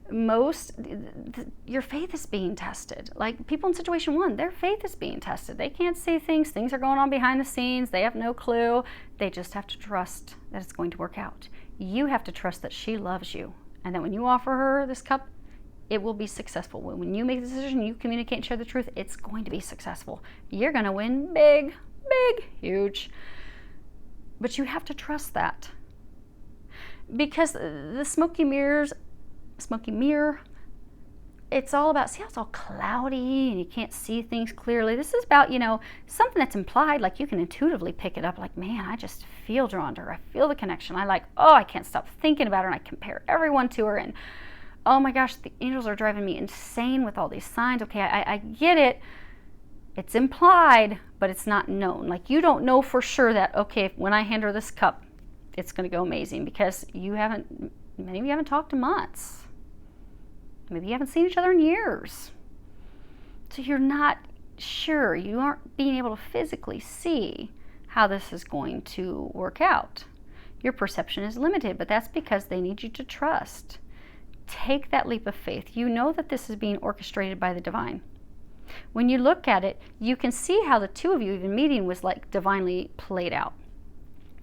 Your faith is being tested. Like people in situation 1, their faith is being tested. They can't see things. Things are going on behind the scenes. They have no clue. They just have to trust that it's going to work out. You have to trust that she loves you, and that when you offer her this cup, it will be successful. When you make the decision, you communicate and share the truth, it's going to be successful. You're going to win big, huge. But you have to trust that. Because the smoky mirror, it's all about, see how it's all cloudy and you can't see things clearly? This is about, something that's implied, like you can intuitively pick it up, like, man, I just feel drawn to her. I feel the connection. I can't stop thinking about her, and I compare everyone to her, and oh my gosh, the angels are driving me insane with all these signs. Okay, I get it. It's implied, but it's not known. Like you don't know for sure that, okay, when I hand her this cup, it's going to go amazing, because many of you haven't talked in months. Maybe you haven't seen each other in years. So you're not sure. You aren't being able to physically see how this is going to work out. Your perception is limited, but that's because they need you to trust. Take that leap of faith. You know that this is being orchestrated by the divine. When you look at it, you can see how the two of you even meeting was like divinely played out.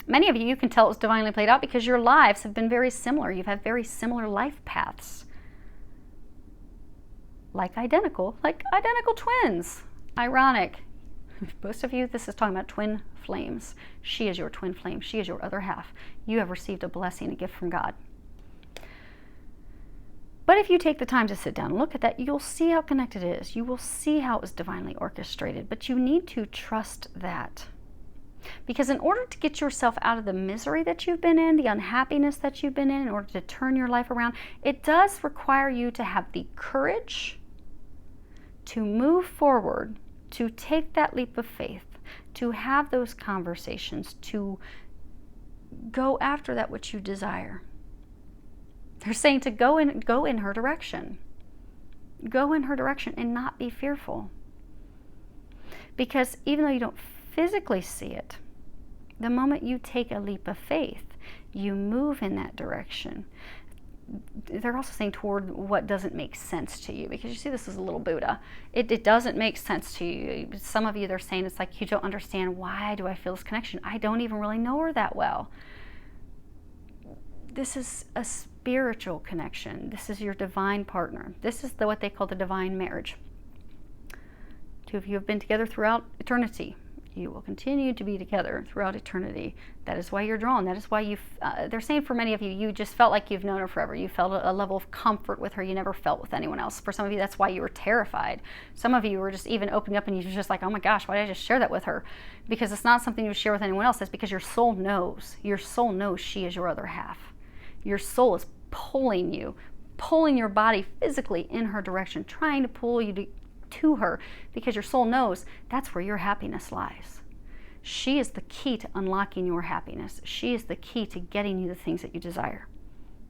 Many of you can tell it was divinely played out because your lives have been very similar. You've had very similar life paths. Like identical twins. Ironic. Most of you, this is talking about twin flames. She is your twin flame. She is your other half. You have received a blessing, a gift from God. But if you take the time to sit down and look at that, you'll see how connected it is. You will see how it was divinely orchestrated. But you need to trust that. Because in order to get yourself out of the misery that you've been in, the unhappiness that you've been in order to turn your life around, it does require you to have the courage to move forward, to take that leap of faith, to have those conversations, to go after that which you desire. They're saying to go in her direction. Go in her direction and not be fearful. Because even though you don't physically see it, the moment you take a leap of faith, you move in that direction. They're also saying toward what doesn't make sense to you, because you see this is a little Buddha. It doesn't make sense to you. Some of you, they're saying it's like you don't understand, why do I feel this connection? I don't even really know her that well. This is a spiritual connection. This is your divine partner. This is what they call the divine marriage. Two of you have been together throughout eternity. You will continue to be together throughout eternity. That is why you're drawn. That is why they're saying for many of you, you just felt like you've known her forever. You felt a level of comfort with her you never felt with anyone else. For some of you, that's why you were terrified. Some of you were just even opening up and you were just like, oh my gosh, why did I just share that with her? Because it's not something you share with anyone else. It's because your soul knows. Your soul knows she is your other half. Your soul is pulling your body physically in her direction, trying to pull you to her, because your soul knows that's where your happiness lies. She is the key to unlocking your happiness. She is the key to getting you the things that you desire.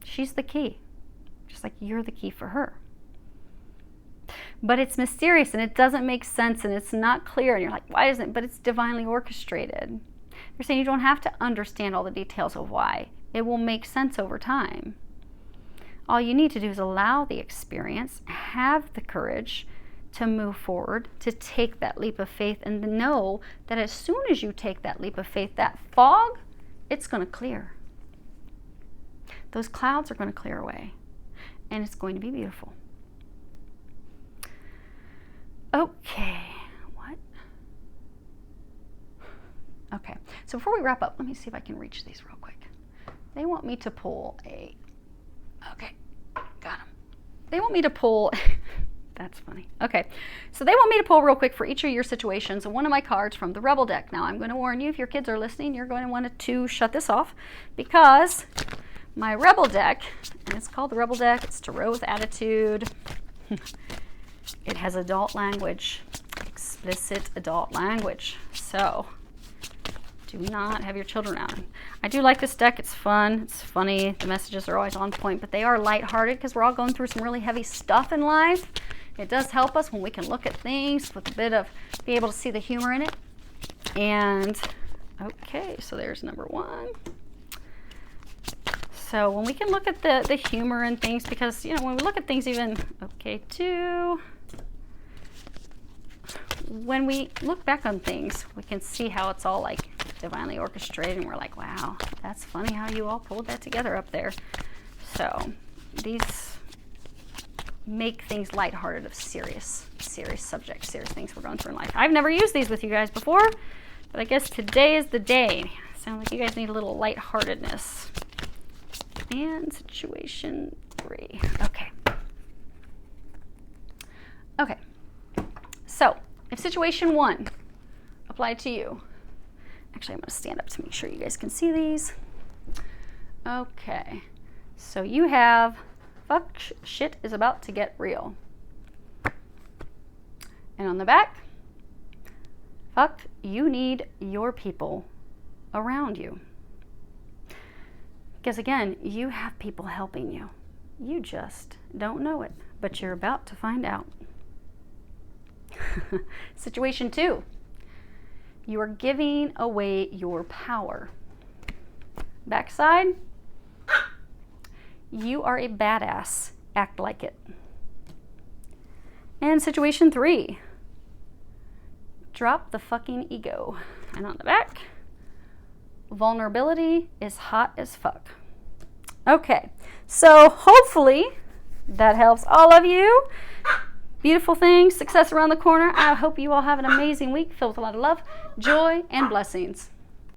She's the key, just like you're the key for her. But it's mysterious and it doesn't make sense and it's not clear, and you're like, why isn't it? But it's divinely orchestrated. They're saying you don't have to understand all the details of why. It will make sense over time. All you need to do is allow the experience, have the courage to move forward, to take that leap of faith, and to know that as soon as you take that leap of faith, that fog, it's going to clear. Those clouds are going to clear away, and it's going to be beautiful. Okay, what? Okay, so before we wrap up, let me see if I can reach these real quick. They want me to pull a, okay, got them. They want me to pull, that's funny. Okay, so they want me to pull real quick for each of your situations one of my cards from the Rebel deck. Now, I'm going to warn you, if your kids are listening, you're going to want to shut this off, because my Rebel deck, and it's called the Rebel deck, it's Tarot with Attitude. It has adult language, explicit adult language. So do not have your children out. I do like this deck. It's fun. It's funny. The messages are always on point, but they are lighthearted because we're all going through some really heavy stuff in life. It does help us when we can look at things with a bit of, be able to see the humor in it. And okay, so there's number one. So when we can look at the humor in things, because, you know, when we look at things even, okay, two, when we look back on things, we can see how it's all like divinely orchestrated, and we're like, wow, that's funny how you all pulled that together up there. So these make things lighthearted of serious subjects, serious things we're going through in life. I've never used these with you guys before, but I guess today is the day. Sounds like you guys need a little lightheartedness. And situation 3. Okay. Okay. So, if situation 1 applied to you, actually I'm going to stand up to make sure you guys can see these. Okay. So you have, fuck, shit is about to get real. And on the back, fuck, you need your people around you. Because again, you have people helping you. You just don't know it, but you're about to find out. Situation 2. You are giving away your power. Backside, you are a badass. Act like it. And situation 3. Drop the fucking ego. And on the back, vulnerability is hot as fuck. Okay, so hopefully that helps all of you. Beautiful things, success around the corner. I hope you all have an amazing week filled with a lot of love, joy, and blessings.